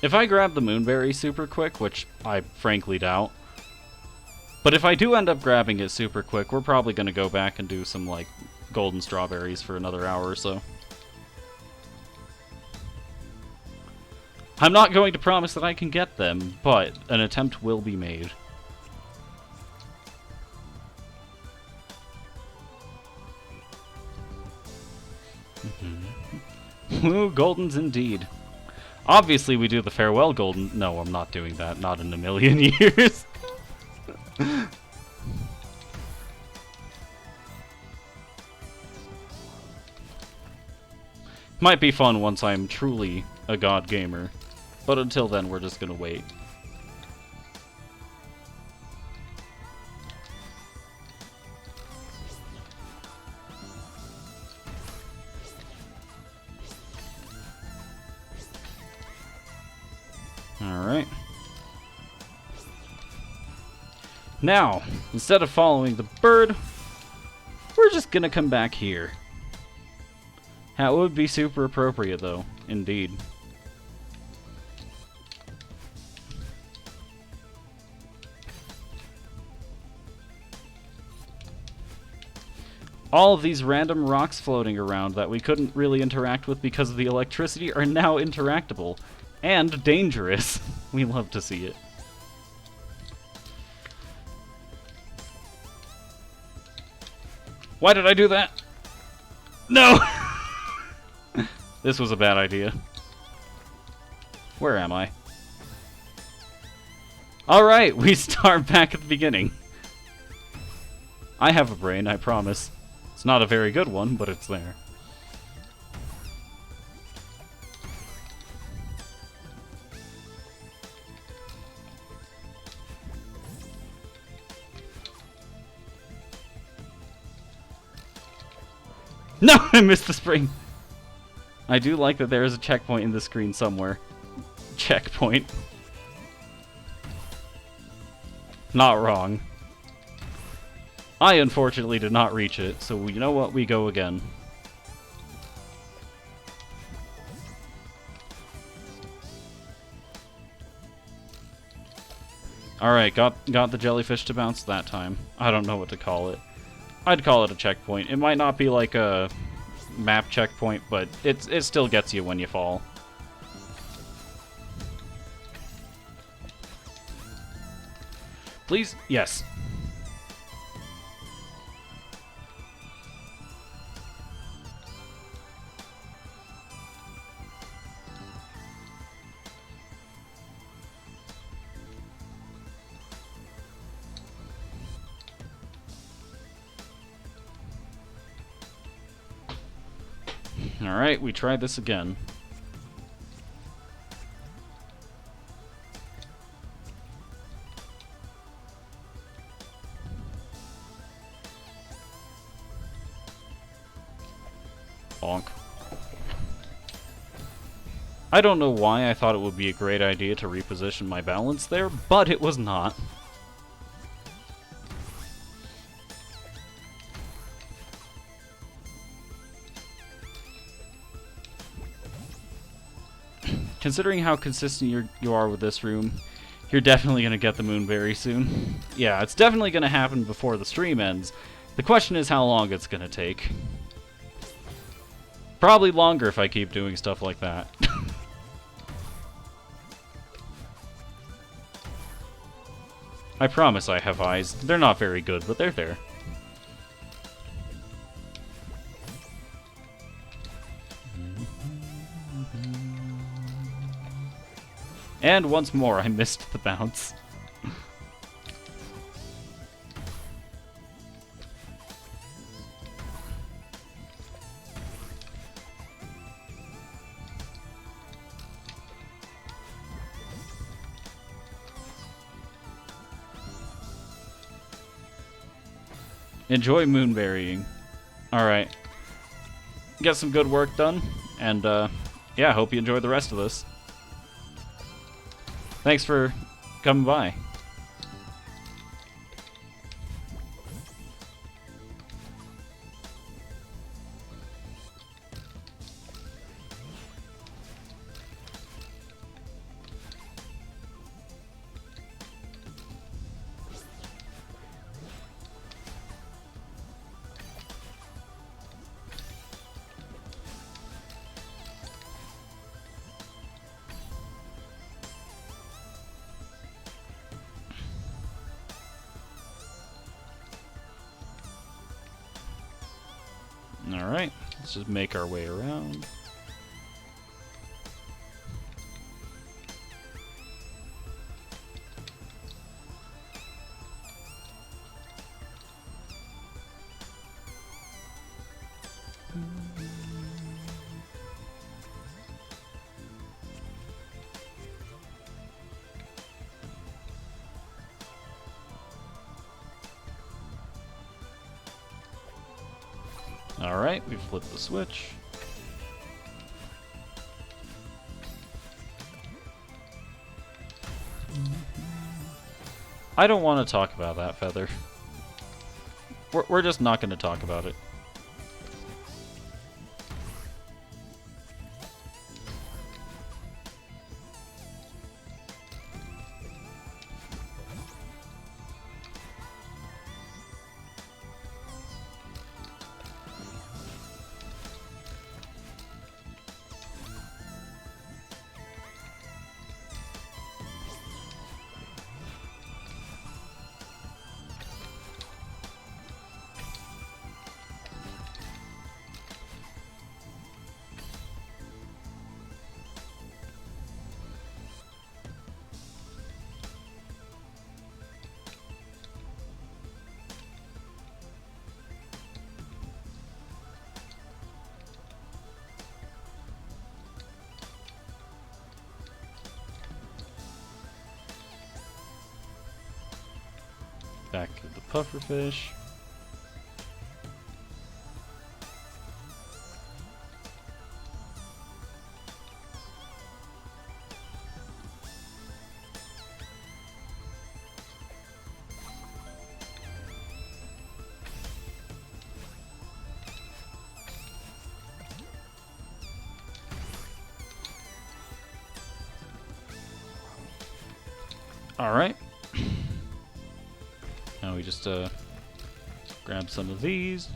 A: If I grab the moonberry super quick, which I frankly doubt, but if I do end up grabbing it super quick, we're probably going to go back and do some, like, golden strawberries for another hour or so. I'm not going to promise that I can get them, but an attempt will be made. Ooh, goldens indeed. Obviously, we do the farewell golden. No, I'm not doing that. Not in a million years. Might be fun once I'm truly a god gamer, but until then we're just gonna wait. Alright. Now, instead of following the bird, we're just gonna come back here. That would be super appropriate, though. Indeed. All of these random rocks floating around that we couldn't really interact with because of the electricity are now interactable. And dangerous. We love to see it. Why did I do that? No! This was a bad idea. Where am I? Alright, we start back at the beginning. I have a brain, I promise. It's not a very good one, but it's there. No! I missed the spring! I do like that there is a checkpoint in the screen somewhere. Checkpoint. Not wrong. I unfortunately did not reach it, so you know what? We go again. Alright, got the jellyfish to bounce that time. I don't know what to call it. I'd call it a checkpoint. It might not be like a map checkpoint, but it still gets you when you fall. Please? Yes. Alright, we try this again. Bonk. I don't know why I thought it would be a great idea to reposition my balance there, but it was not. Considering how consistent you are with this room, you're definitely going to get the moon very soon. Yeah, it's definitely going to happen before the stream ends. The question is how long it's going to take. Probably longer if I keep doing stuff like that. I promise I have eyes. They're not very good, but they're there. And once more, I missed the bounce. Enjoy moonberrying. Alright. Get some good work done, and yeah, hope you enjoy the rest of this. Thanks for coming by. Alright, let's just make our way around. Alright, we flipped the switch. I don't want to talk about that feather. We're just not going to talk about it. Back to the pufferfish. All right. Now we just grab some of these.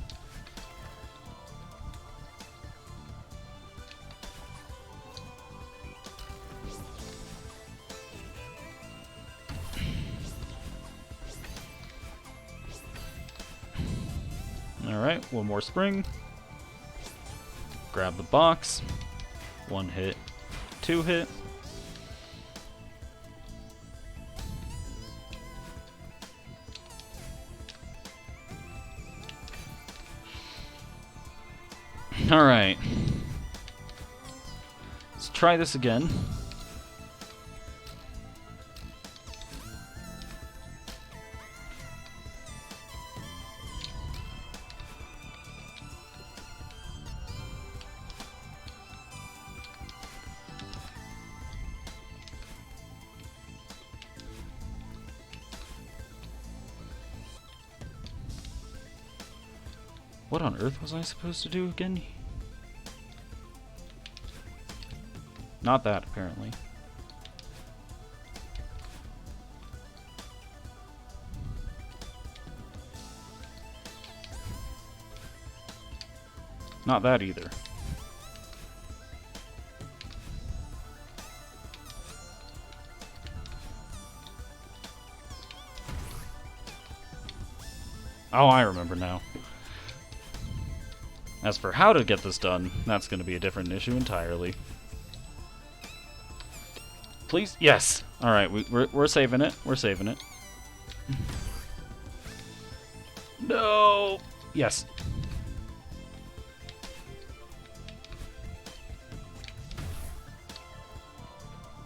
A: All right, one more spring. Grab the box. 1 hit, 2 hit. Alright. Let's try this again. What on earth was I supposed to do again? Not that, apparently. Not that either. Oh, I remember now. As for how to get this done, that's going to be a different issue entirely. Please? Yes! Alright, we're saving it. We're saving it. No! Yes.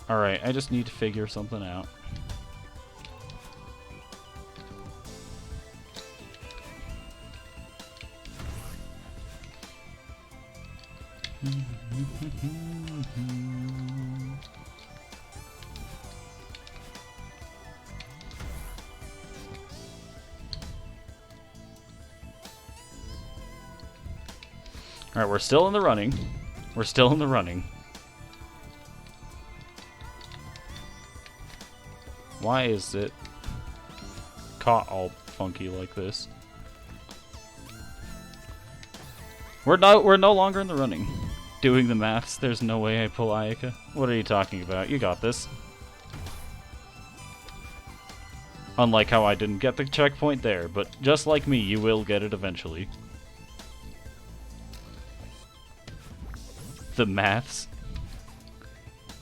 A: Alright, I just need to figure something out. Alright, we're still in the running. We're still in the running. Why is it caught all funky like this? We're no longer in the running. Doing the maths, there's no way I pull Ayaka. What are you talking about? You got this. Unlike how I didn't get the checkpoint there, but just like me, you will get it eventually. The maths.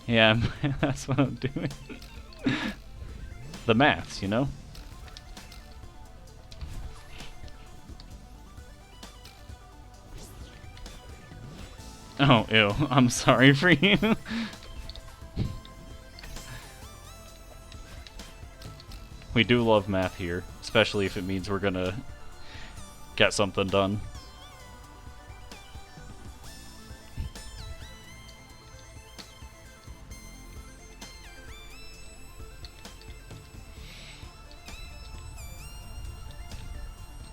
A: Yeah, that's what I'm doing. The maths, you know? Oh, ew. I'm sorry for you. We do love math here, especially if it means we're gonna get something done.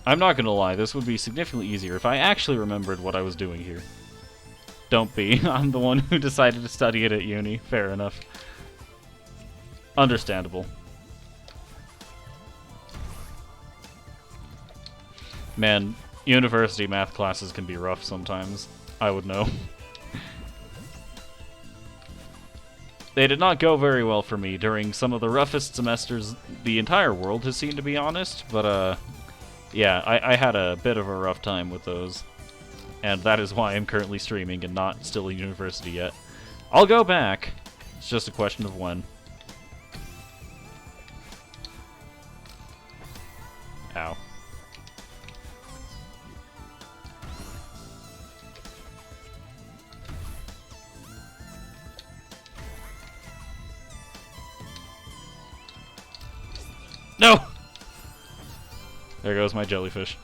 A: I'm not gonna lie, this would be significantly easier if I actually remembered what I was doing here. Don't be. I'm the one who decided to study it at uni. Fair enough. Understandable. Man, university math classes can be rough sometimes. I would know. They did not go very well for me during some of the roughest semesters the entire world has seen, to be honest, but, yeah, I had a bit of a rough time with those. And that is why I'm currently streaming and not still in university yet. I'll go back. It's just a question of when. Ow. No! There goes my jellyfish.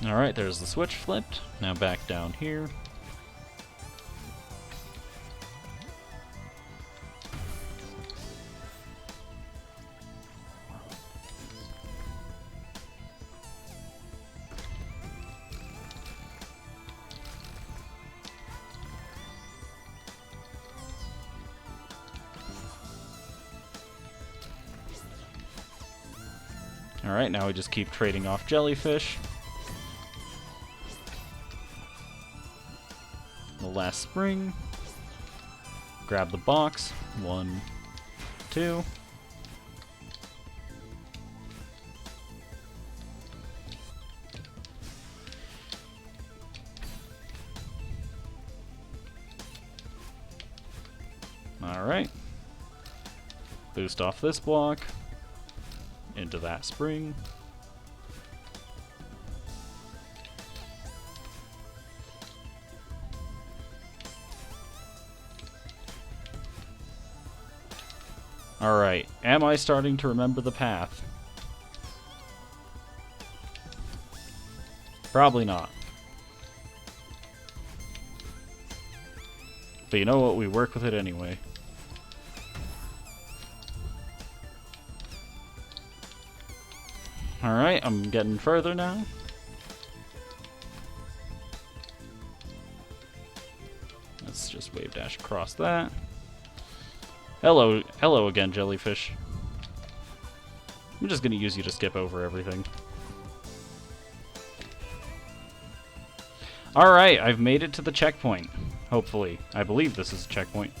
A: Alright, there's the switch flipped. Now back down here. Alright, now we just keep trading off jellyfish. The last spring. Grab the box. 1, 2. Alright. Boost off this block. Into that spring. Alright, am I starting to remember the path? Probably not. But you know what, we work with it anyway. Alright, I'm getting further now. Let's just wave dash across that. Hello, hello again, jellyfish. I'm just gonna use you to skip over everything. Alright, I've made it to the checkpoint. Hopefully. I believe this is a checkpoint.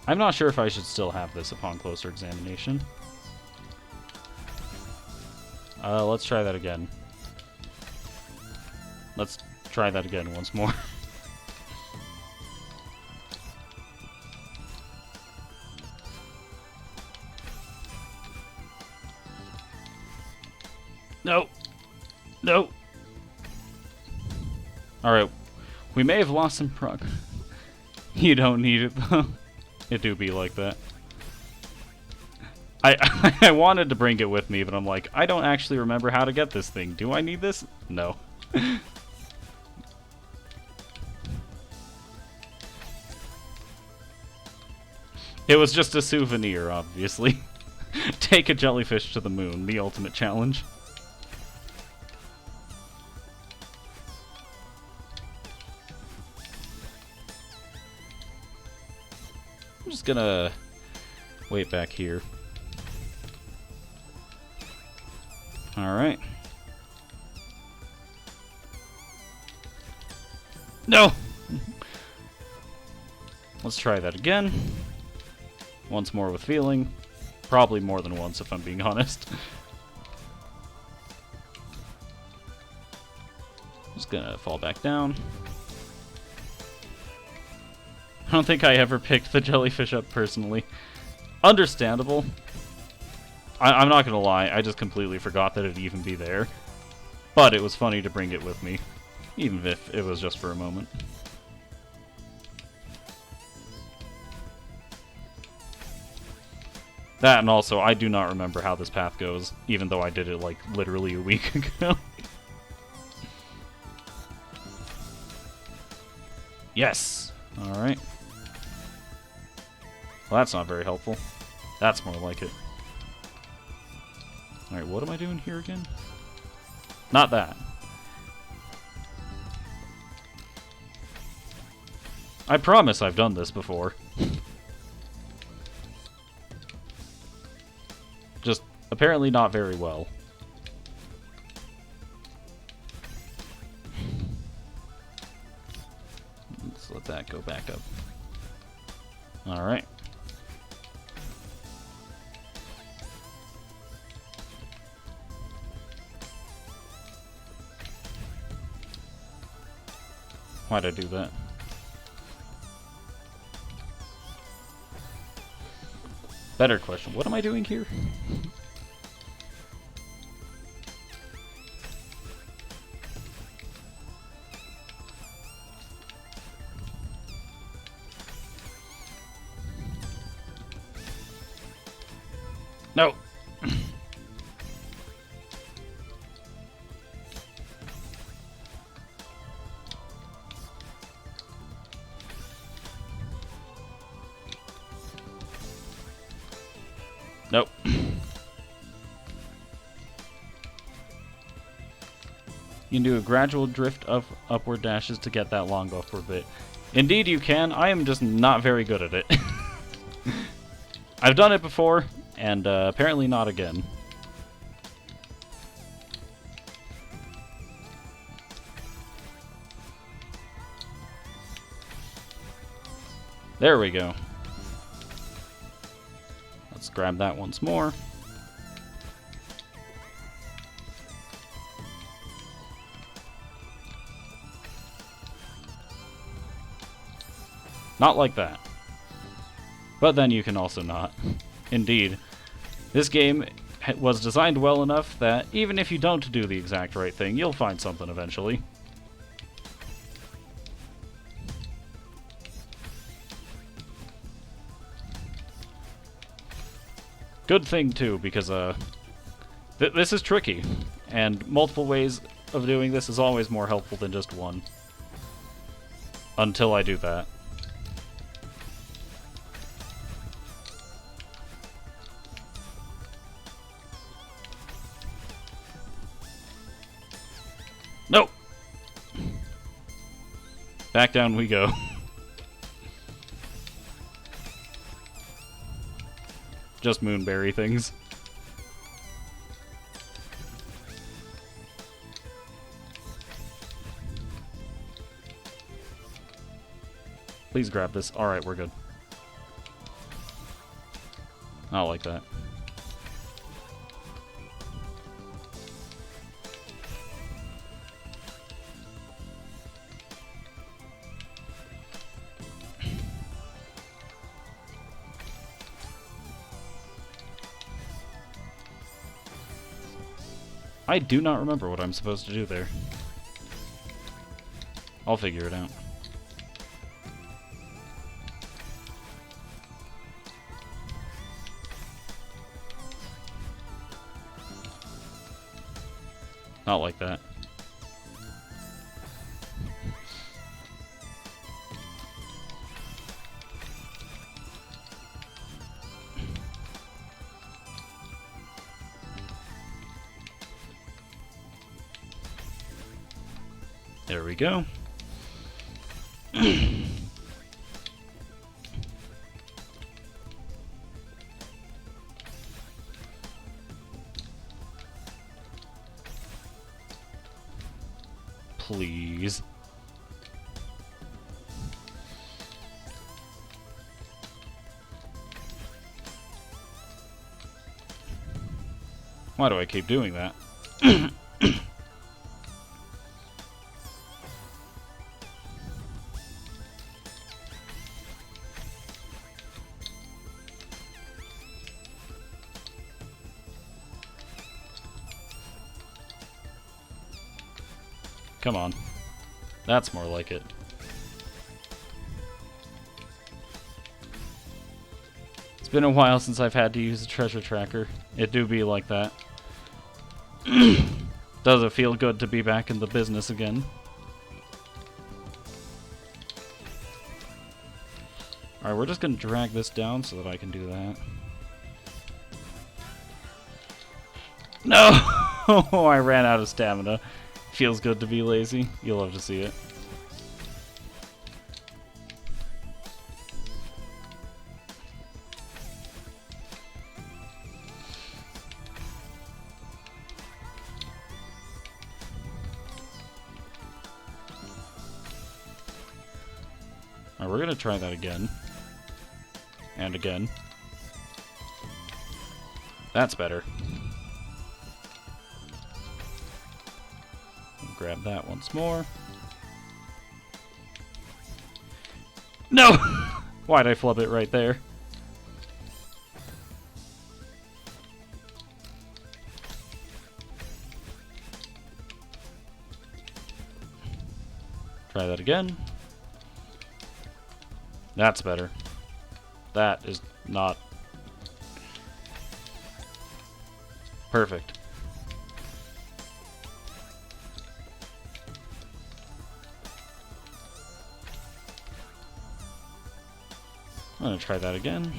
A: I'm not sure if I should still have this upon closer examination. Let's try that again. Let's try that again once more. No. No. Alright. We may have lost some progress. You don't need it, though. It do be like that. I wanted to bring it with me, but I'm like, I don't actually remember how to get this thing. Do I need this? No. It was just a souvenir, obviously. Take a jellyfish to the moon, the ultimate challenge. I'm just gonna wait back here. Alright. No! Let's try that again. Once more with feeling. Probably more than once, if I'm being honest. Just gonna fall back down. I don't think I ever picked the jellyfish up personally. Understandable. I'm not gonna lie, I just completely forgot that it'd even be there. But it was funny to bring it with me. Even if it was just for a moment. That, and also, I do not remember how this path goes, even though I did it, like, literally a week ago. Yes! Alright. Well, that's not very helpful. That's more like it. Alright, what am I doing here again? Not that. I promise I've done this before. Just apparently not very well. Let's let that go back up. Alright. Why'd I do that? Better question. What am I doing here? No. Nope. You can do a gradual drift of upward dashes to get that long upward bit. Indeed you can. I am just not very good at it. I've done it before, and apparently not again. There we go. Let's grab that once more. Not like that. But then you can also not. Indeed. This game was designed well enough that even if you don't do the exact right thing, you'll find something eventually. Good thing, too, because this is tricky, and multiple ways of doing this is always more helpful than just one. Until I do that. Nope! Back down we go. Just moonberry things. Please grab this. Alright, we're good. I don't like that. I do not remember what I'm supposed to do there. I'll figure it out. Not like that. There we go. Please. Why do I keep doing that? Come on. That's more like it. It's been a while since I've had to use a treasure tracker. It do be like that. Does it feel good to be back in the business again? Alright, we're just gonna drag this down so that I can do that. No! I ran out of stamina. Feels good to be lazy. You'll love to see it. Alright, we're gonna try that again. And again. That's better. Grab that once more. No! Why'd I flub it right there? Try that again. That's better. That is not perfect. I'm gonna try that again.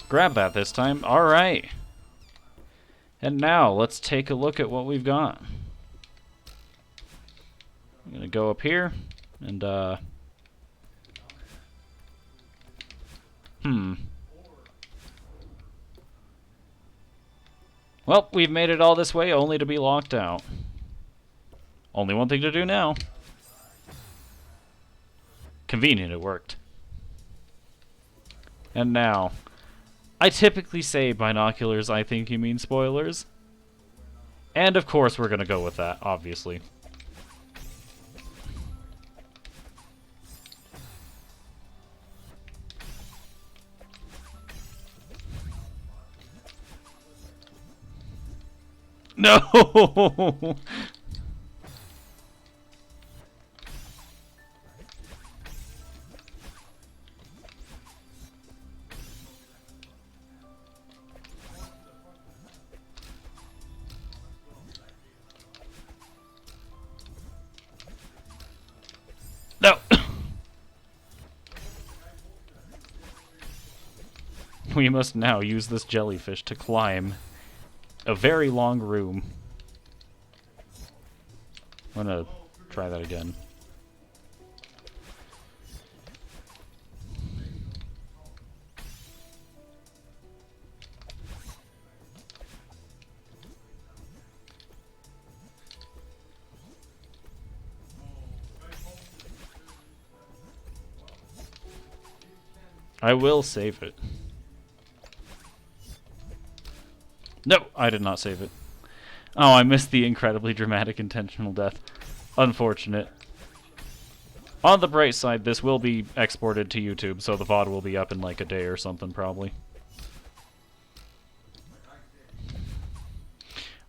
A: Grab that this time. Alright. And now, let's take a look at what we've got. I'm gonna go up here, and, Well, we've made it all this way only to be locked out. Only one thing to do now. Convenient, it worked. And now, I typically say binoculars, I think you mean spoilers. And of course we're gonna go with that, obviously. No! No! We must now use this jellyfish to climb a very long room. I'm gonna try that again. I will save it. No, I did not save it. Oh, I missed the incredibly dramatic intentional death. Unfortunate. On the bright side, this will be exported to YouTube, so the VOD will be up in like a day or something, probably.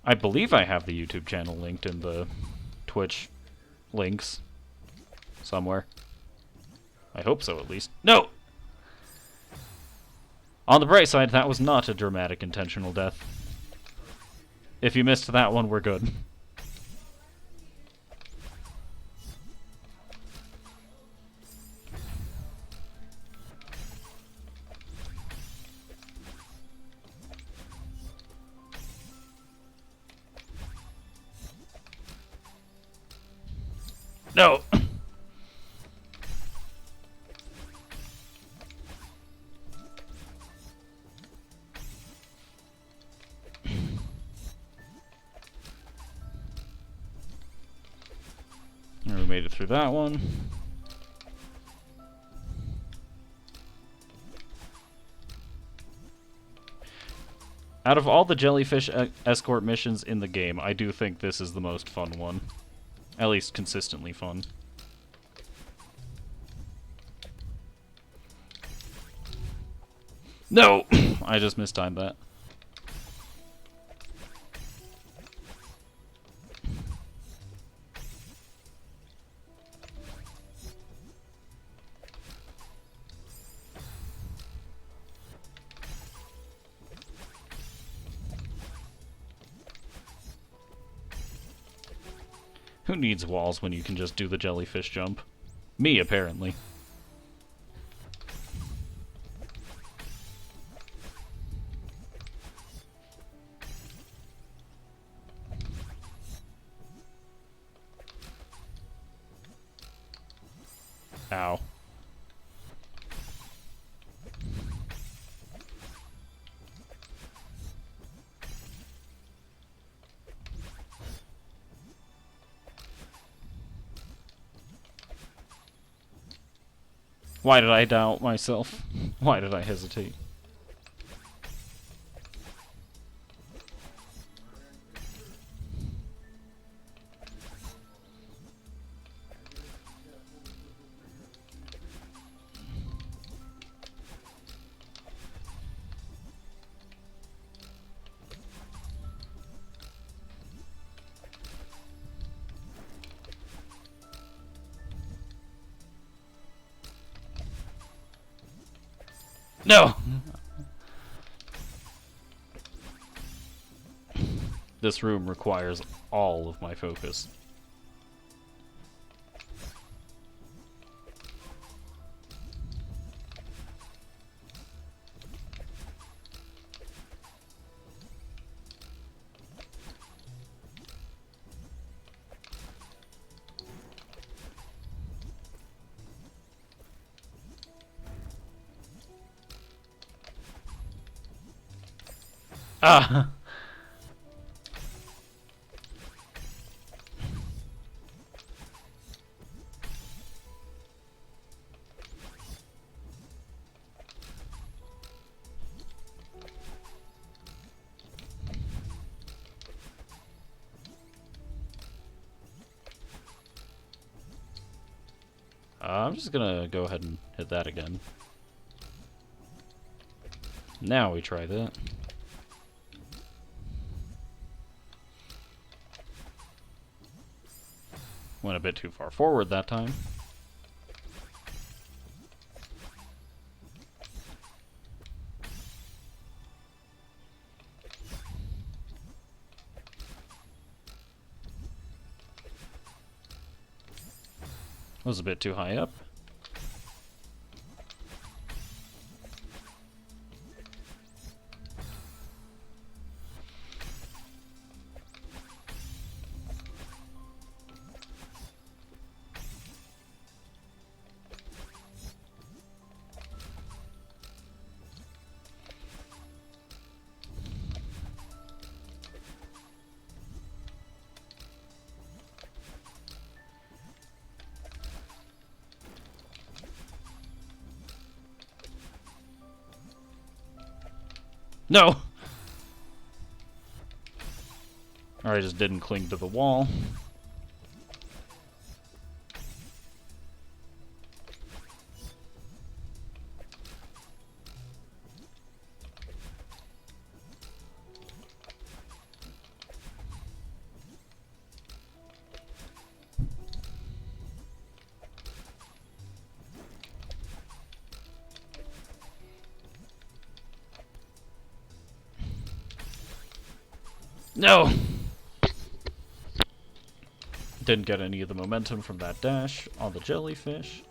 A: I believe I have the YouTube channel linked in the Twitch links somewhere. I hope so, at least. No! On the bright side, that was not a dramatic intentional death. If you missed that one, we're good. No! We made it through that one. Out of all the jellyfish escort missions in the game, I do think this is the most fun one. At least consistently fun. No! I just mistimed that. Who needs walls when you can just do the jellyfish jump? Me, apparently. Ow. Why did I doubt myself? Why did I hesitate? No! This room requires all of my focus. Ah! I'm just gonna go ahead and hit that again. Now we try that. Went a bit too far forward that time. Was a bit too high up. No! Or I just didn't cling to the wall. No! Didn't get any of the momentum from that dash on the jellyfish.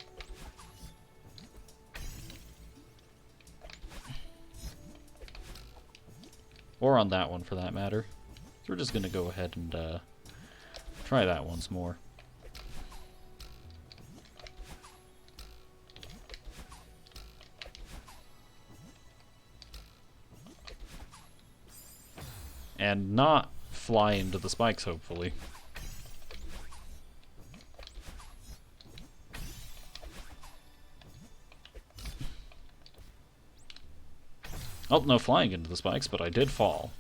A: Or on that one, for that matter. So we're just going to go ahead and try that once more. And not fly into the spikes, hopefully. Oh, no flying into the spikes, but I did fall.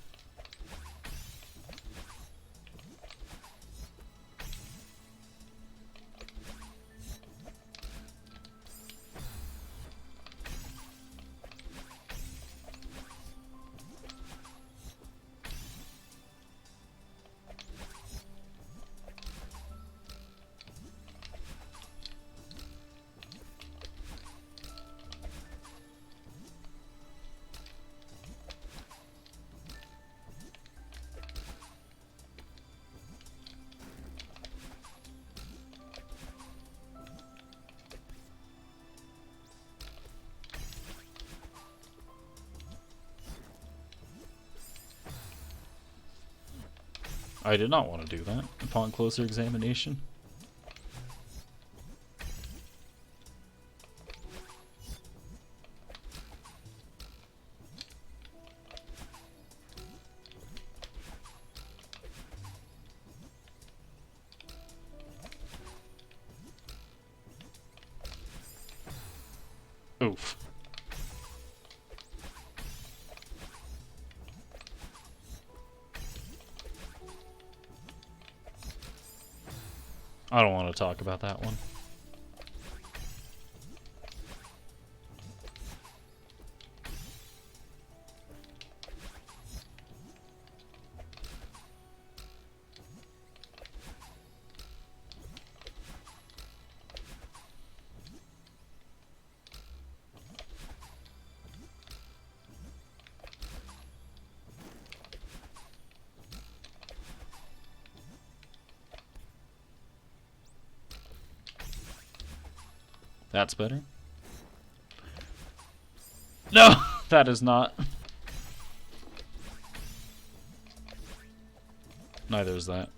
A: I did not want to do that upon closer examination. Oof. I don't want to talk about that one. That's better. No, that is not. Neither is that.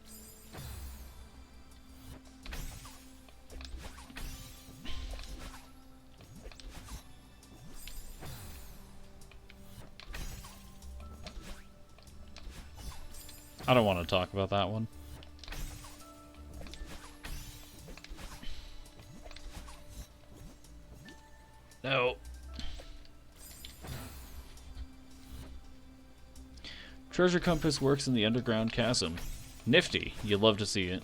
A: I don't want to talk about that one. No. Treasure compass works in the underground chasm. Nifty. You'd love to see it.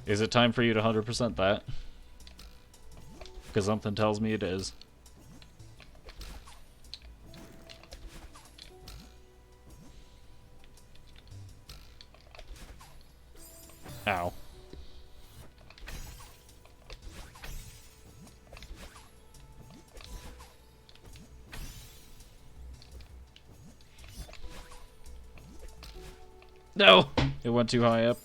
A: Is it time for you to 100% that? Because something tells me it is. Ow. No! It went too high up.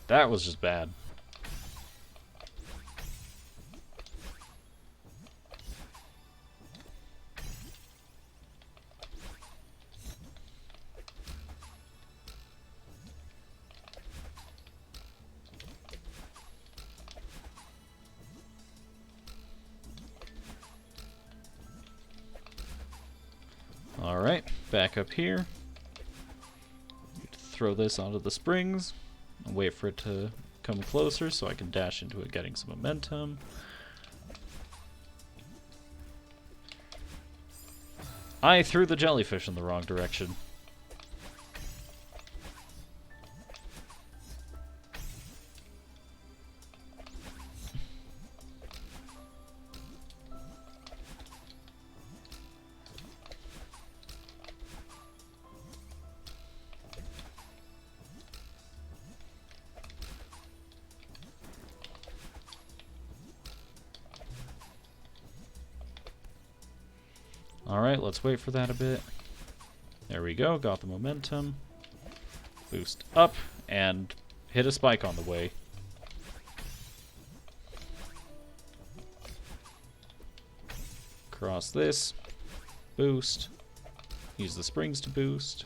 A: That was just bad. Alright, back up here. Throw this onto the springs. And wait for it to come closer so I can dash into it, getting some momentum. I threw the jellyfish in the wrong direction. Alright, let's wait for that a bit. There we go, got the momentum. Boost up, and hit a spike on the way. Cross this. Boost. Use the springs to boost.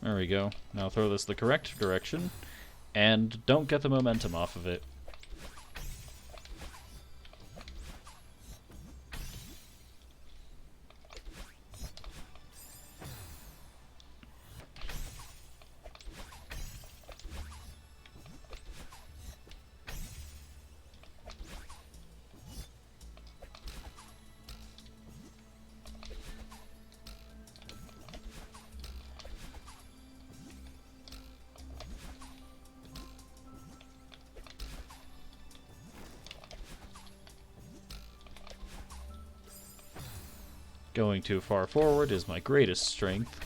A: There we go. Now throw this the correct direction, and don't get the momentum off of it. Going too far forward is my greatest strength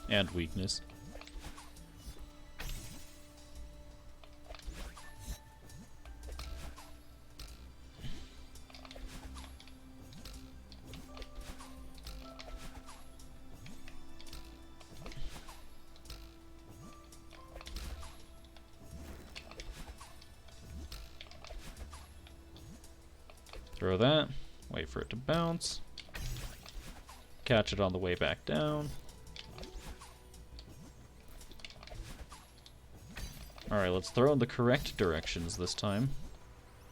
A: and weakness. Throw that, wait for it to bounce. Catch it on the way back down. Alright, let's throw in the correct directions this time.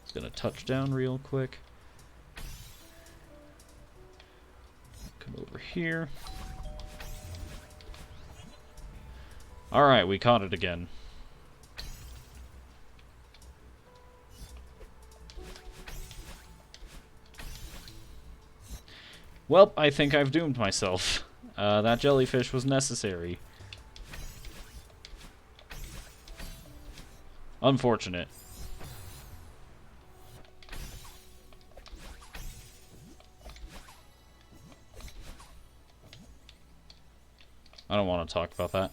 A: It's gonna touch down real quick. Come over here. Alright, we caught it again. Well, I think I've doomed myself. That jellyfish was necessary. Unfortunate. I don't want to talk about that.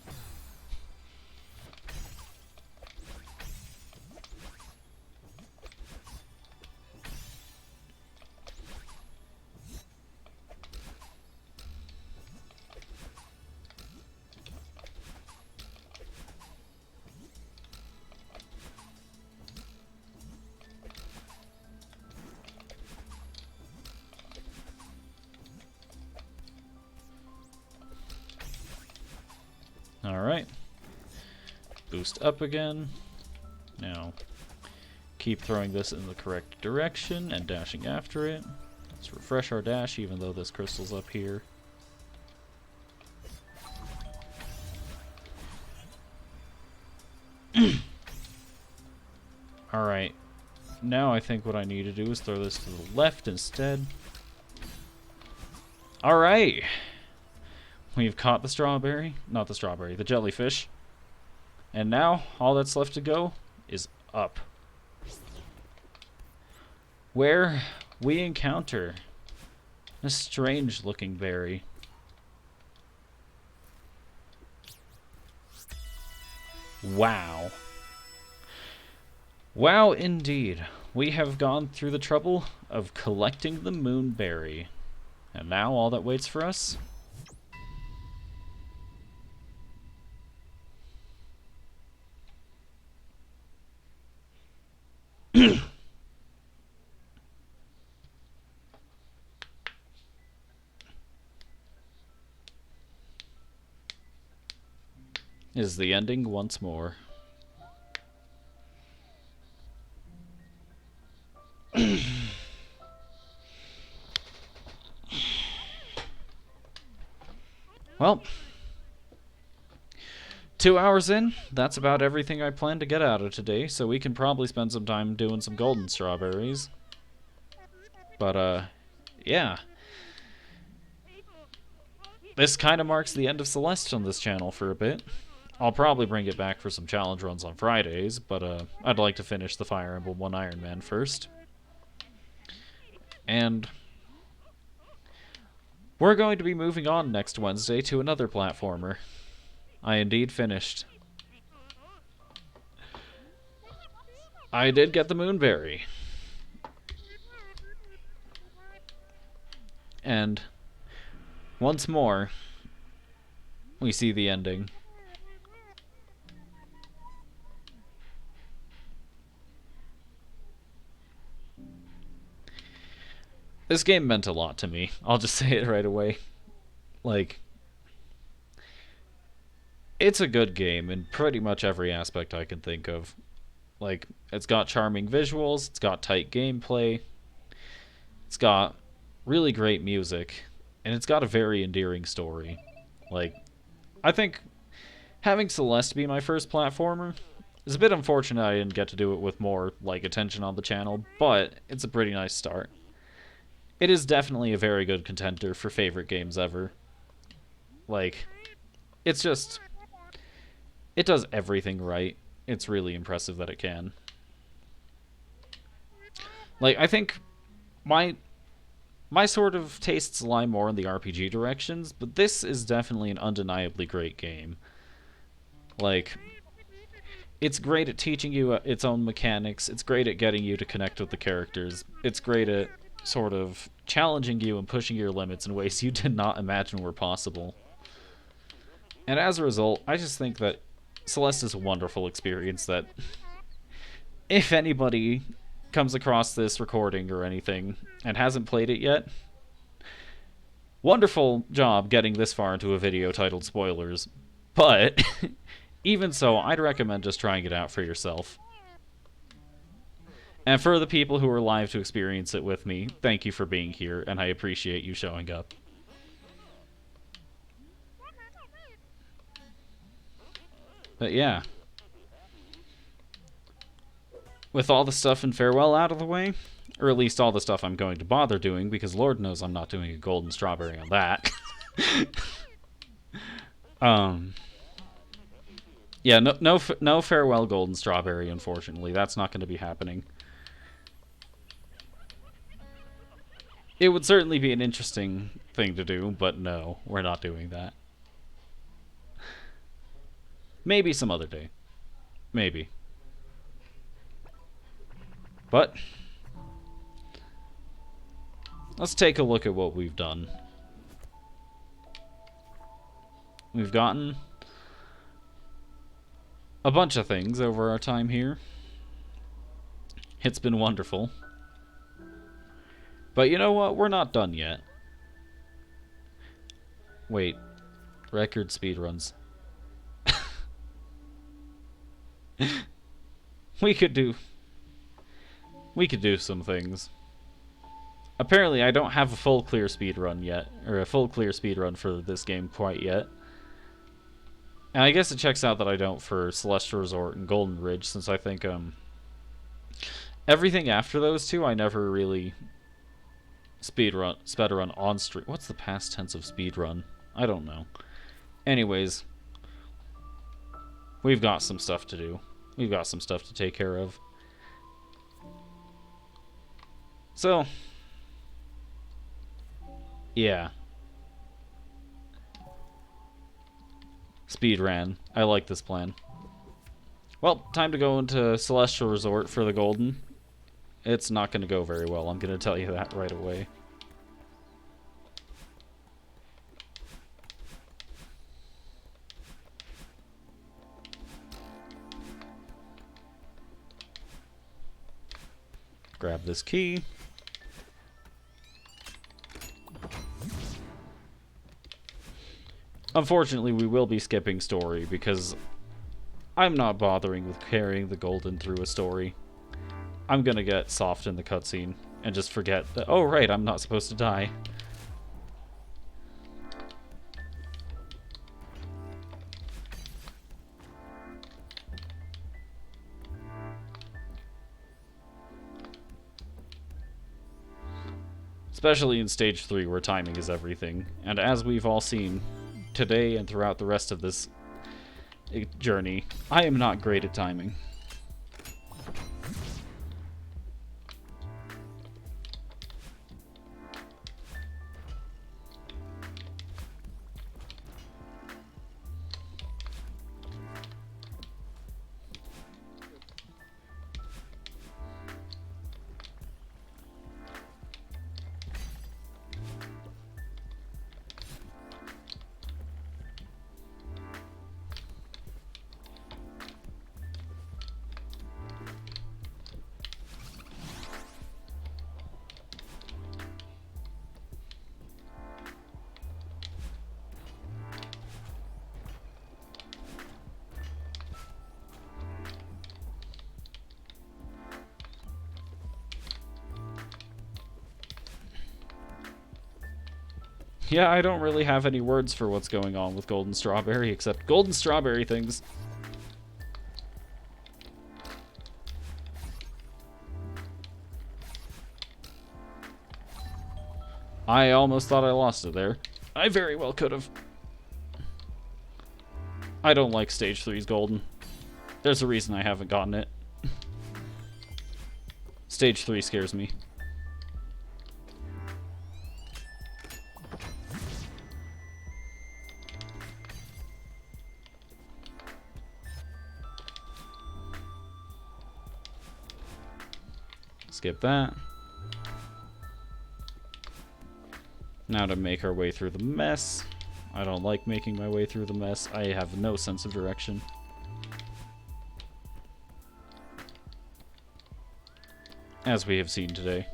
A: Alright. Boost up again. Now, keep throwing this in the correct direction and dashing after it. Let's refresh our dash even though this crystal's up here. Alright. Now I think what I need to do is throw this to the left instead. Alright! We've caught the strawberry. Not the strawberry, the jellyfish. And now, all that's left to go is up. Where we encounter a strange-looking berry. Wow. Wow, indeed. We have gone through the trouble of collecting the moonberry. And now all that waits for us is the ending once more. Well, 2 hours in, that's about everything I plan to get out of today, so we can probably spend some time doing some golden strawberries. But, yeah. This kind of marks the end of Celeste on this channel for a bit. I'll probably bring it back for some challenge runs on Fridays, but I'd like to finish the Fire Emblem 1 Iron Man first. And we're going to be moving on next Wednesday to another platformer. I indeed finished. I did get the Moonberry. And once more, we see the ending. This game meant a lot to me. I'll just say it right away. Like, it's a good game in pretty much every aspect I can think of. Like, it's got charming visuals, it's got tight gameplay, it's got really great music, and it's got a very endearing story. Like, I think having Celeste be my first platformer is a bit unfortunate I didn't get to do it with more, like, attention on the channel, but it's a pretty nice start. It is definitely a very good contender for favorite games ever. Like, it's just... it does everything right. It's really impressive that it can. Like, I think my sort of tastes lie more in the RPG directions, but this is definitely an undeniably great game. Like, it's great at teaching you its own mechanics. It's great at getting you to connect with the characters. It's great at sort of challenging you and pushing your limits in ways you did not imagine were possible. And as a result, I just think that Celeste is a wonderful experience that if anybody comes across this recording or anything and hasn't played it yet, wonderful job getting this far into a video titled Spoilers. But even so, I'd recommend just trying it out for yourself. And for the people who are live to experience it with me, thank you for being here, and I appreciate you showing up. But yeah. With all the stuff in Farewell out of the way, or at least all the stuff I'm going to bother doing, because Lord knows I'm not doing a golden strawberry on that. Yeah, no Farewell golden strawberry, unfortunately. That's not going to be happening. It would certainly be an interesting thing to do, but no, we're not doing that. Maybe some other day. Maybe. But let's take a look at what we've done. We've gotten a bunch of things over our time here. It's been wonderful. But you know what? We're not done yet. Wait. Record speedruns. We could do some things. Apparently, I don't have a full clear speedrun yet, or a full clear speedrun for this game quite yet. And I guess it checks out that I don't for Celestial Resort and Golden Ridge, since I think everything after those two I never really speedrun on stream. What's the past tense of speedrun? I don't know. Anyways, we've got some stuff to do. We've got some stuff to take care of. So, yeah. Speedran. I like this plan. Well, time to go into Celestial Resort for the Golden. It's not going to go very well, I'm going to tell you that right away. Grab this key. Unfortunately, we will be skipping story because I'm not bothering with carrying the Golden through a story. I'm gonna get soft in the cutscene and just forget that, oh right, I'm not supposed to die. Especially in Stage 3 where timing is everything. And as we've all seen today and throughout the rest of this journey. I am not great at timing. Yeah, I don't really have any words for what's going on with Golden Strawberry, except Golden Strawberry things. I almost thought I lost it there. I very well could have. I don't like Stage 3's Golden. There's a reason I haven't gotten it. Stage 3 scares me. Skip that. Now to make our way through the mess. I don't like making my way through the mess. I have no sense of direction. As we have seen today.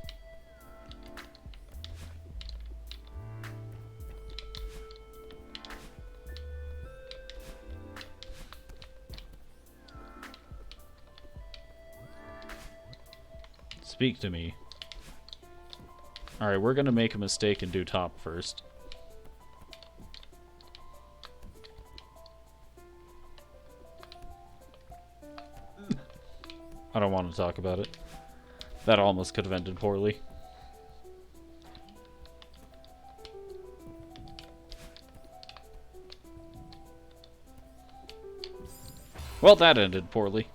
A: Speak to me. Alright, we're gonna make a mistake and do top first. I don't want to talk about it. That almost could have ended poorly. Well, that ended poorly.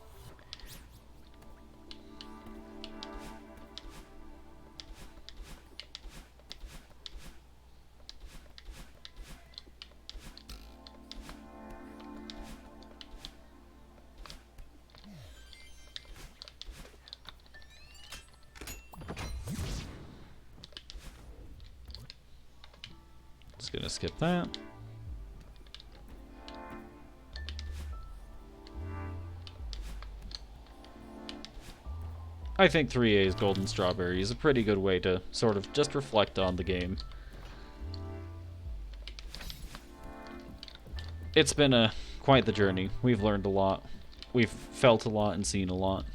A: Just gonna skip that. I think 3A's Golden Strawberry is a pretty good way to sort of just reflect on the game. It's been quite the journey. We've learned a lot. We've felt a lot and seen a lot.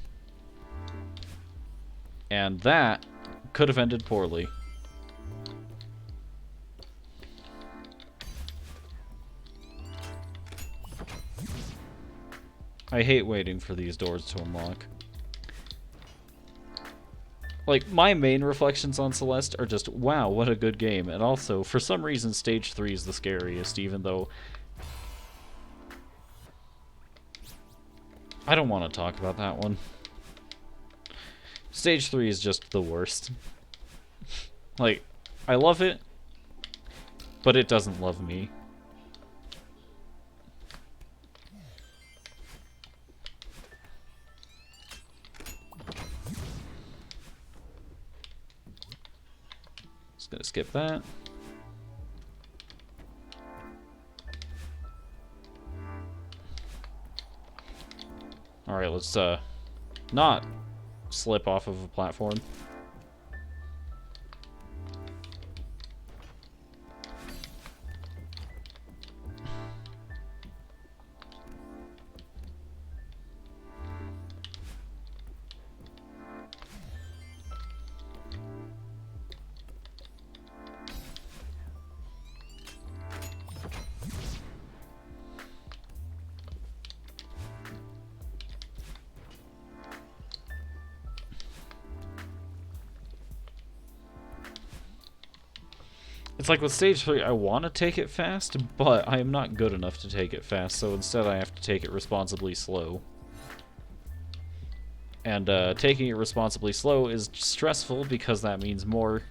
A: And that could have ended poorly. I hate waiting for these doors to unlock. Like, my main reflections on Celeste are just, wow, what a good game. And also, for some reason, Stage 3 is the scariest, even though... I don't want to talk about that one. Stage 3 is just the worst. Like, I love it, but it doesn't love me. Gonna skip that. Alright, let's not slip off of a platform. It's like with stage 3, I want to take it fast, but I am not good enough to take it fast, so instead I have to take it responsibly slow. And taking it responsibly slow is stressful because that means more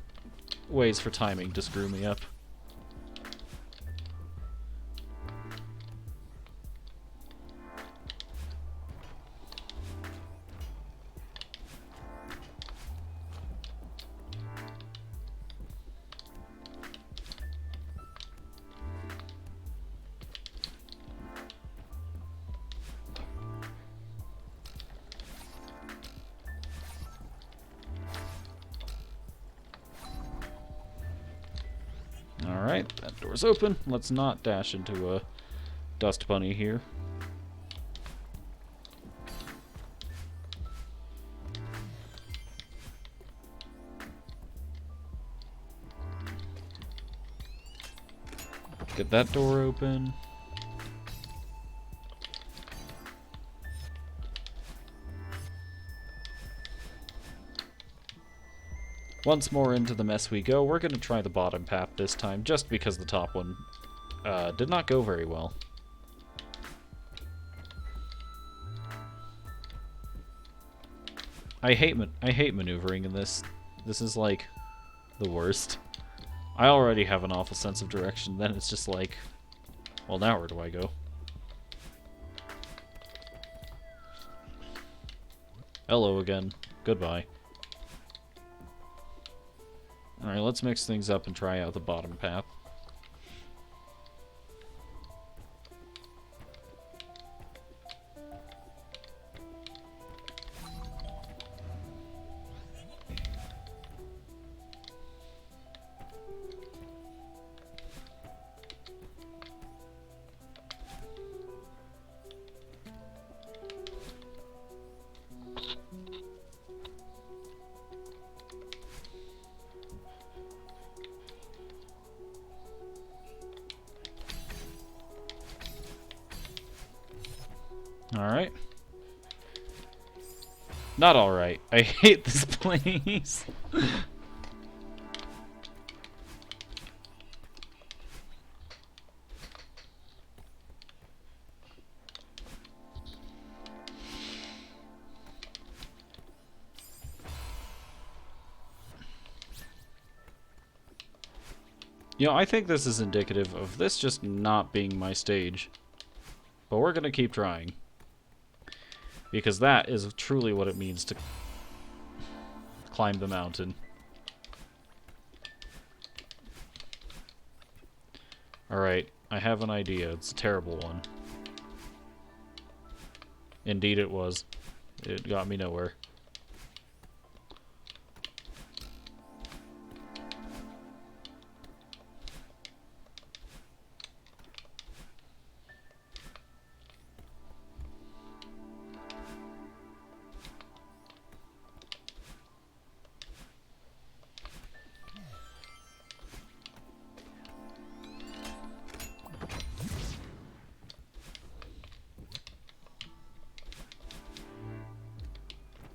A: ways for timing to screw me up. Alright, that door's open. Let's not dash into a dust bunny here. Get that door open. Once more into the mess we go. We're going to try the bottom path this time, just because the top one did not go very well. I hate maneuvering in this. This is like the worst. I already have an awful sense of direction. Then it's just like, well, now where do I go? Hello again. Goodbye. Alright, let's mix things up and try out the bottom path. Alright. Not alright. I hate this place. You know, I think this is indicative of this just not being my stage. But we're gonna keep trying. Because that is truly what it means to climb the mountain. Alright, I have an idea. It's a terrible one. Indeed it was. It got me nowhere.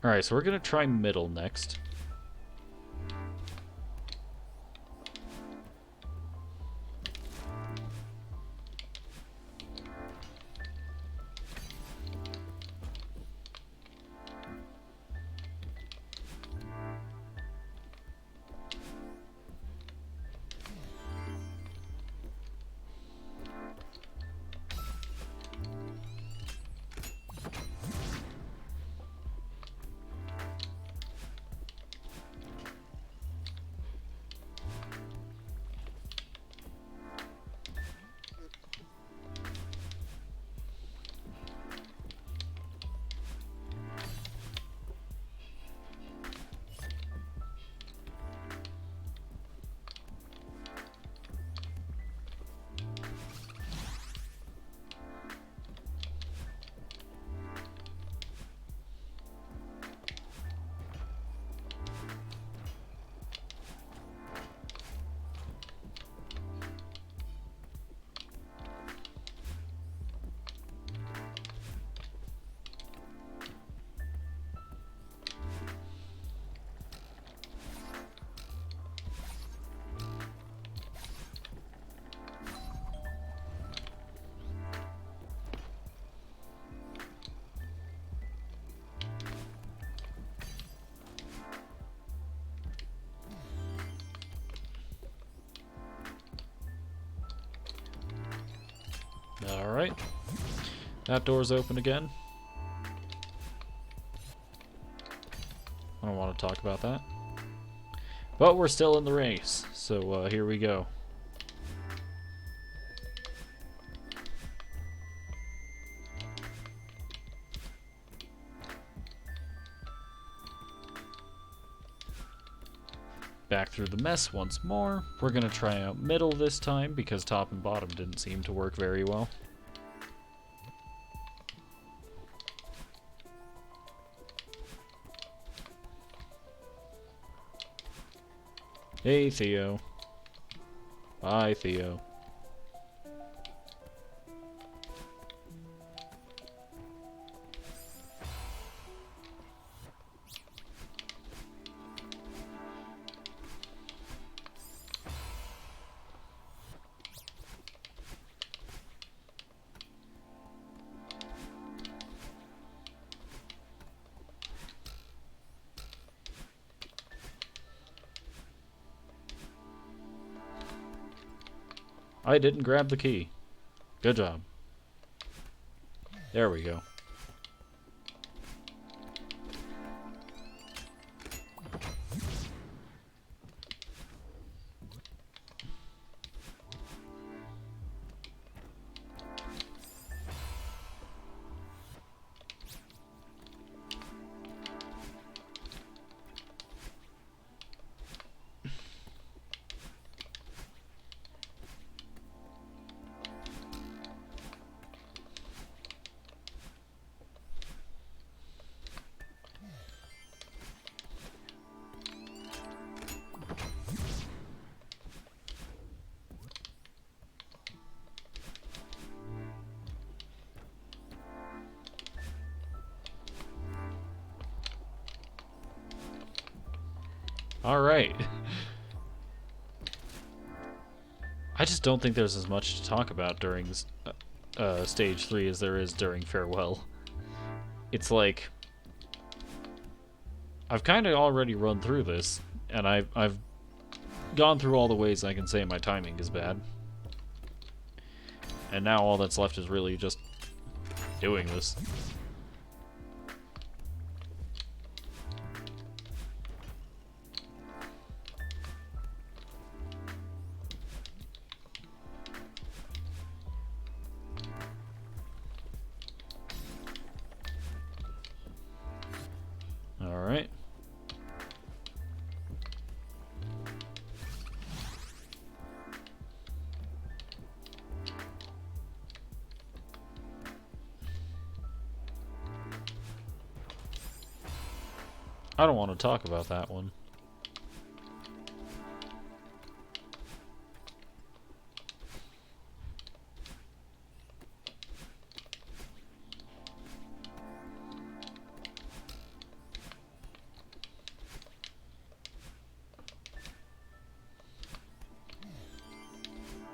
A: Alright, so we're gonna try middle next. Alright. That door's open again. I don't want to talk about that. But we're still in the race, so here we go. Back through the mess once more. We're gonna try out middle this time because top and bottom didn't seem to work very well. Hey, Theo. Bye, Theo. I didn't grab the key. Good job. There we go. Alright. I just don't think there's as much to talk about during Stage 3 as there is during Farewell. It's like... I've kind of already run through this, and I've gone through all the ways I can say my timing is bad. And now all that's left is really just doing this. Alright. I don't want to talk about that one.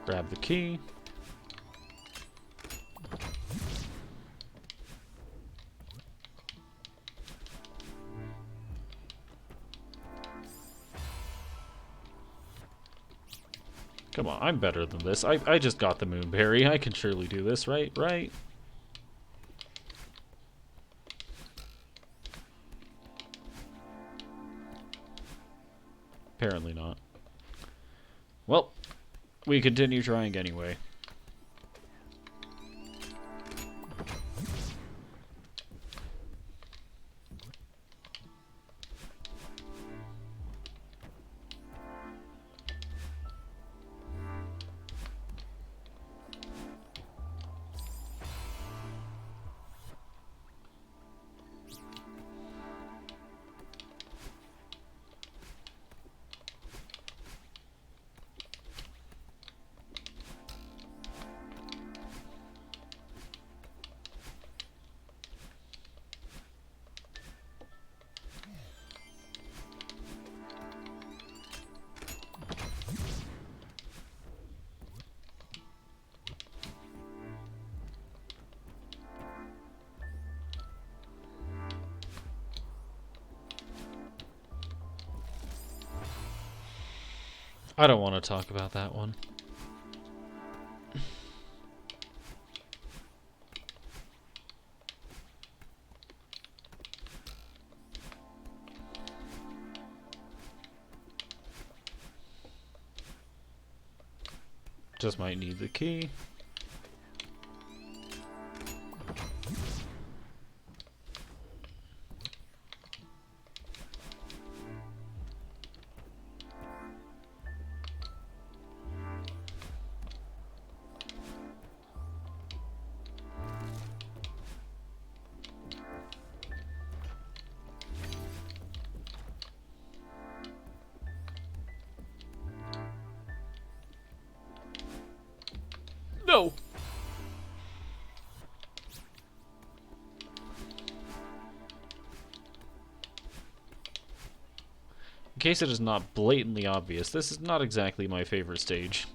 A: Grab the key. Come on, I'm better than this. I just got the moonberry. I can surely do this, right? Right? Apparently not. Well, we continue trying anyway. I don't want to talk about that one. Just might need the key. No! In case it is not blatantly obvious, this is not exactly my favorite stage.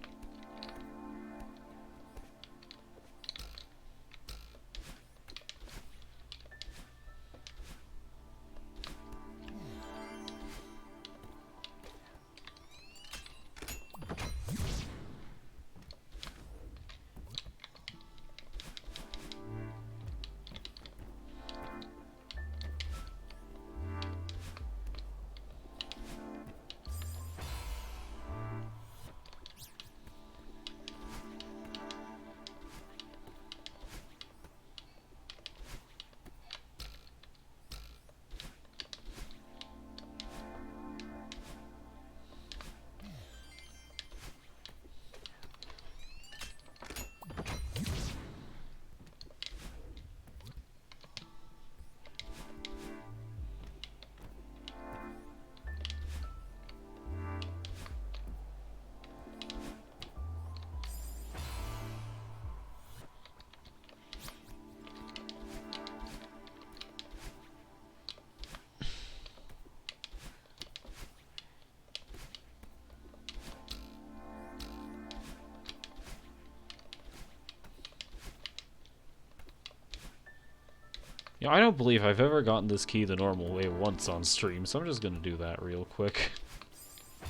A: You know, I don't believe I've ever gotten this key the normal way once on stream, so I'm just gonna do that real quick.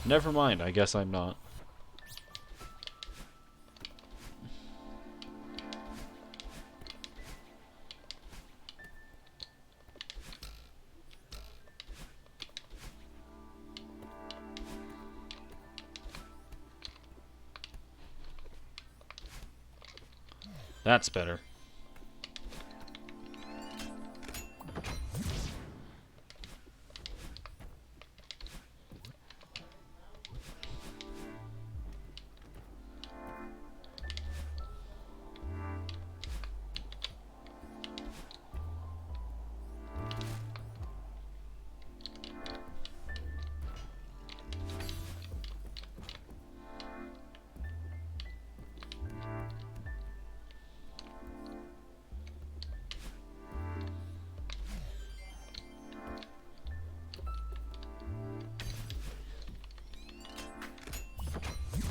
A: Never mind, I guess I'm not. That's better.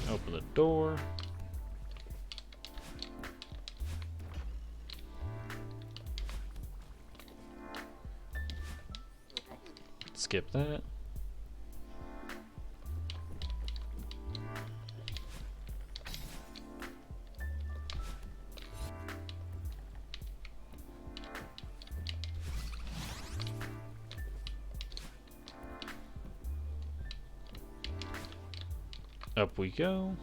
A: Open the door. Skip that. Up we go.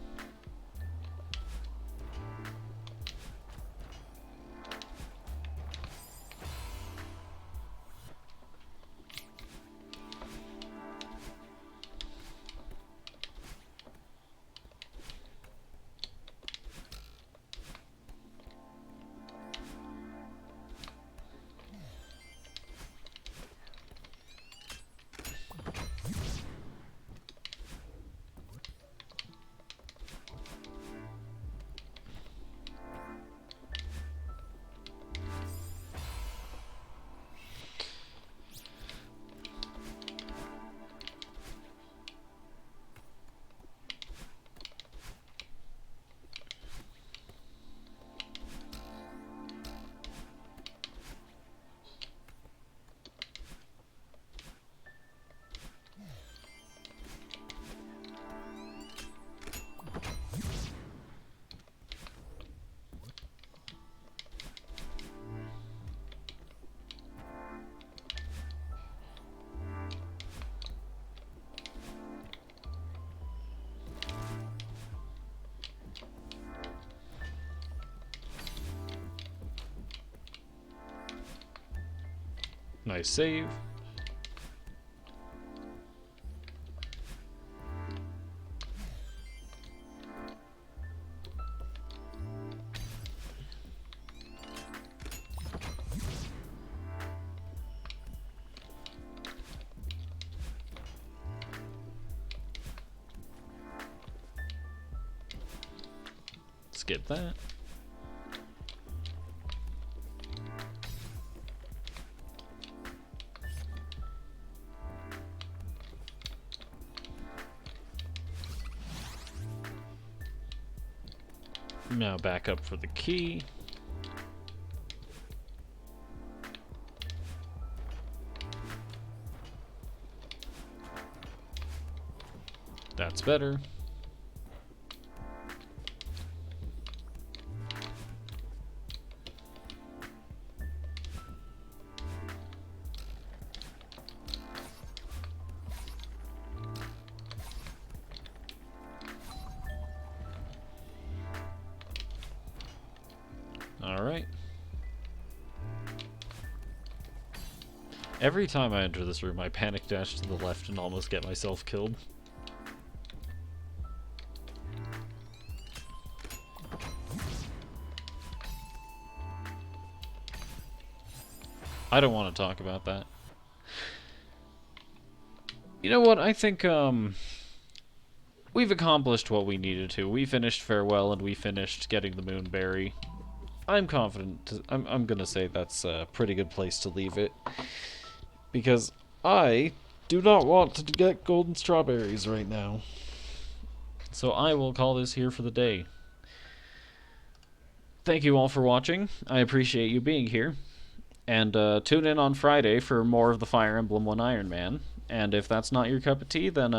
A: Nice save. Skip that. Now back up for the key. That's better. Alright. Every time I enter this room, I panic dash to the left and almost get myself killed. I don't want to talk about that. You know what? I think, we've accomplished what we needed to. We finished Farewell and we finished getting the Moonberry. I'm confident. I'm gonna say that's a pretty good place to leave it. Because I do not want to get golden strawberries right now. So I will call this here for the day. Thank you all for watching. I appreciate you being here. And tune in on Friday for more of the Fire Emblem One Iron Man. And if that's not your cup of tea, then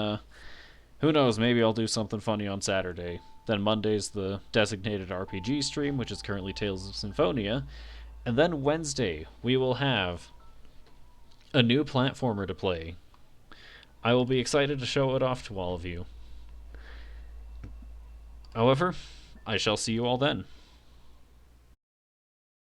A: who knows, maybe I'll do something funny on Saturday. Then Monday's the designated RPG stream, which is currently Tales of Symphonia. And then Wednesday, we will have a new platformer to play. I will be excited to show it off to all of you. However, I shall see you all then.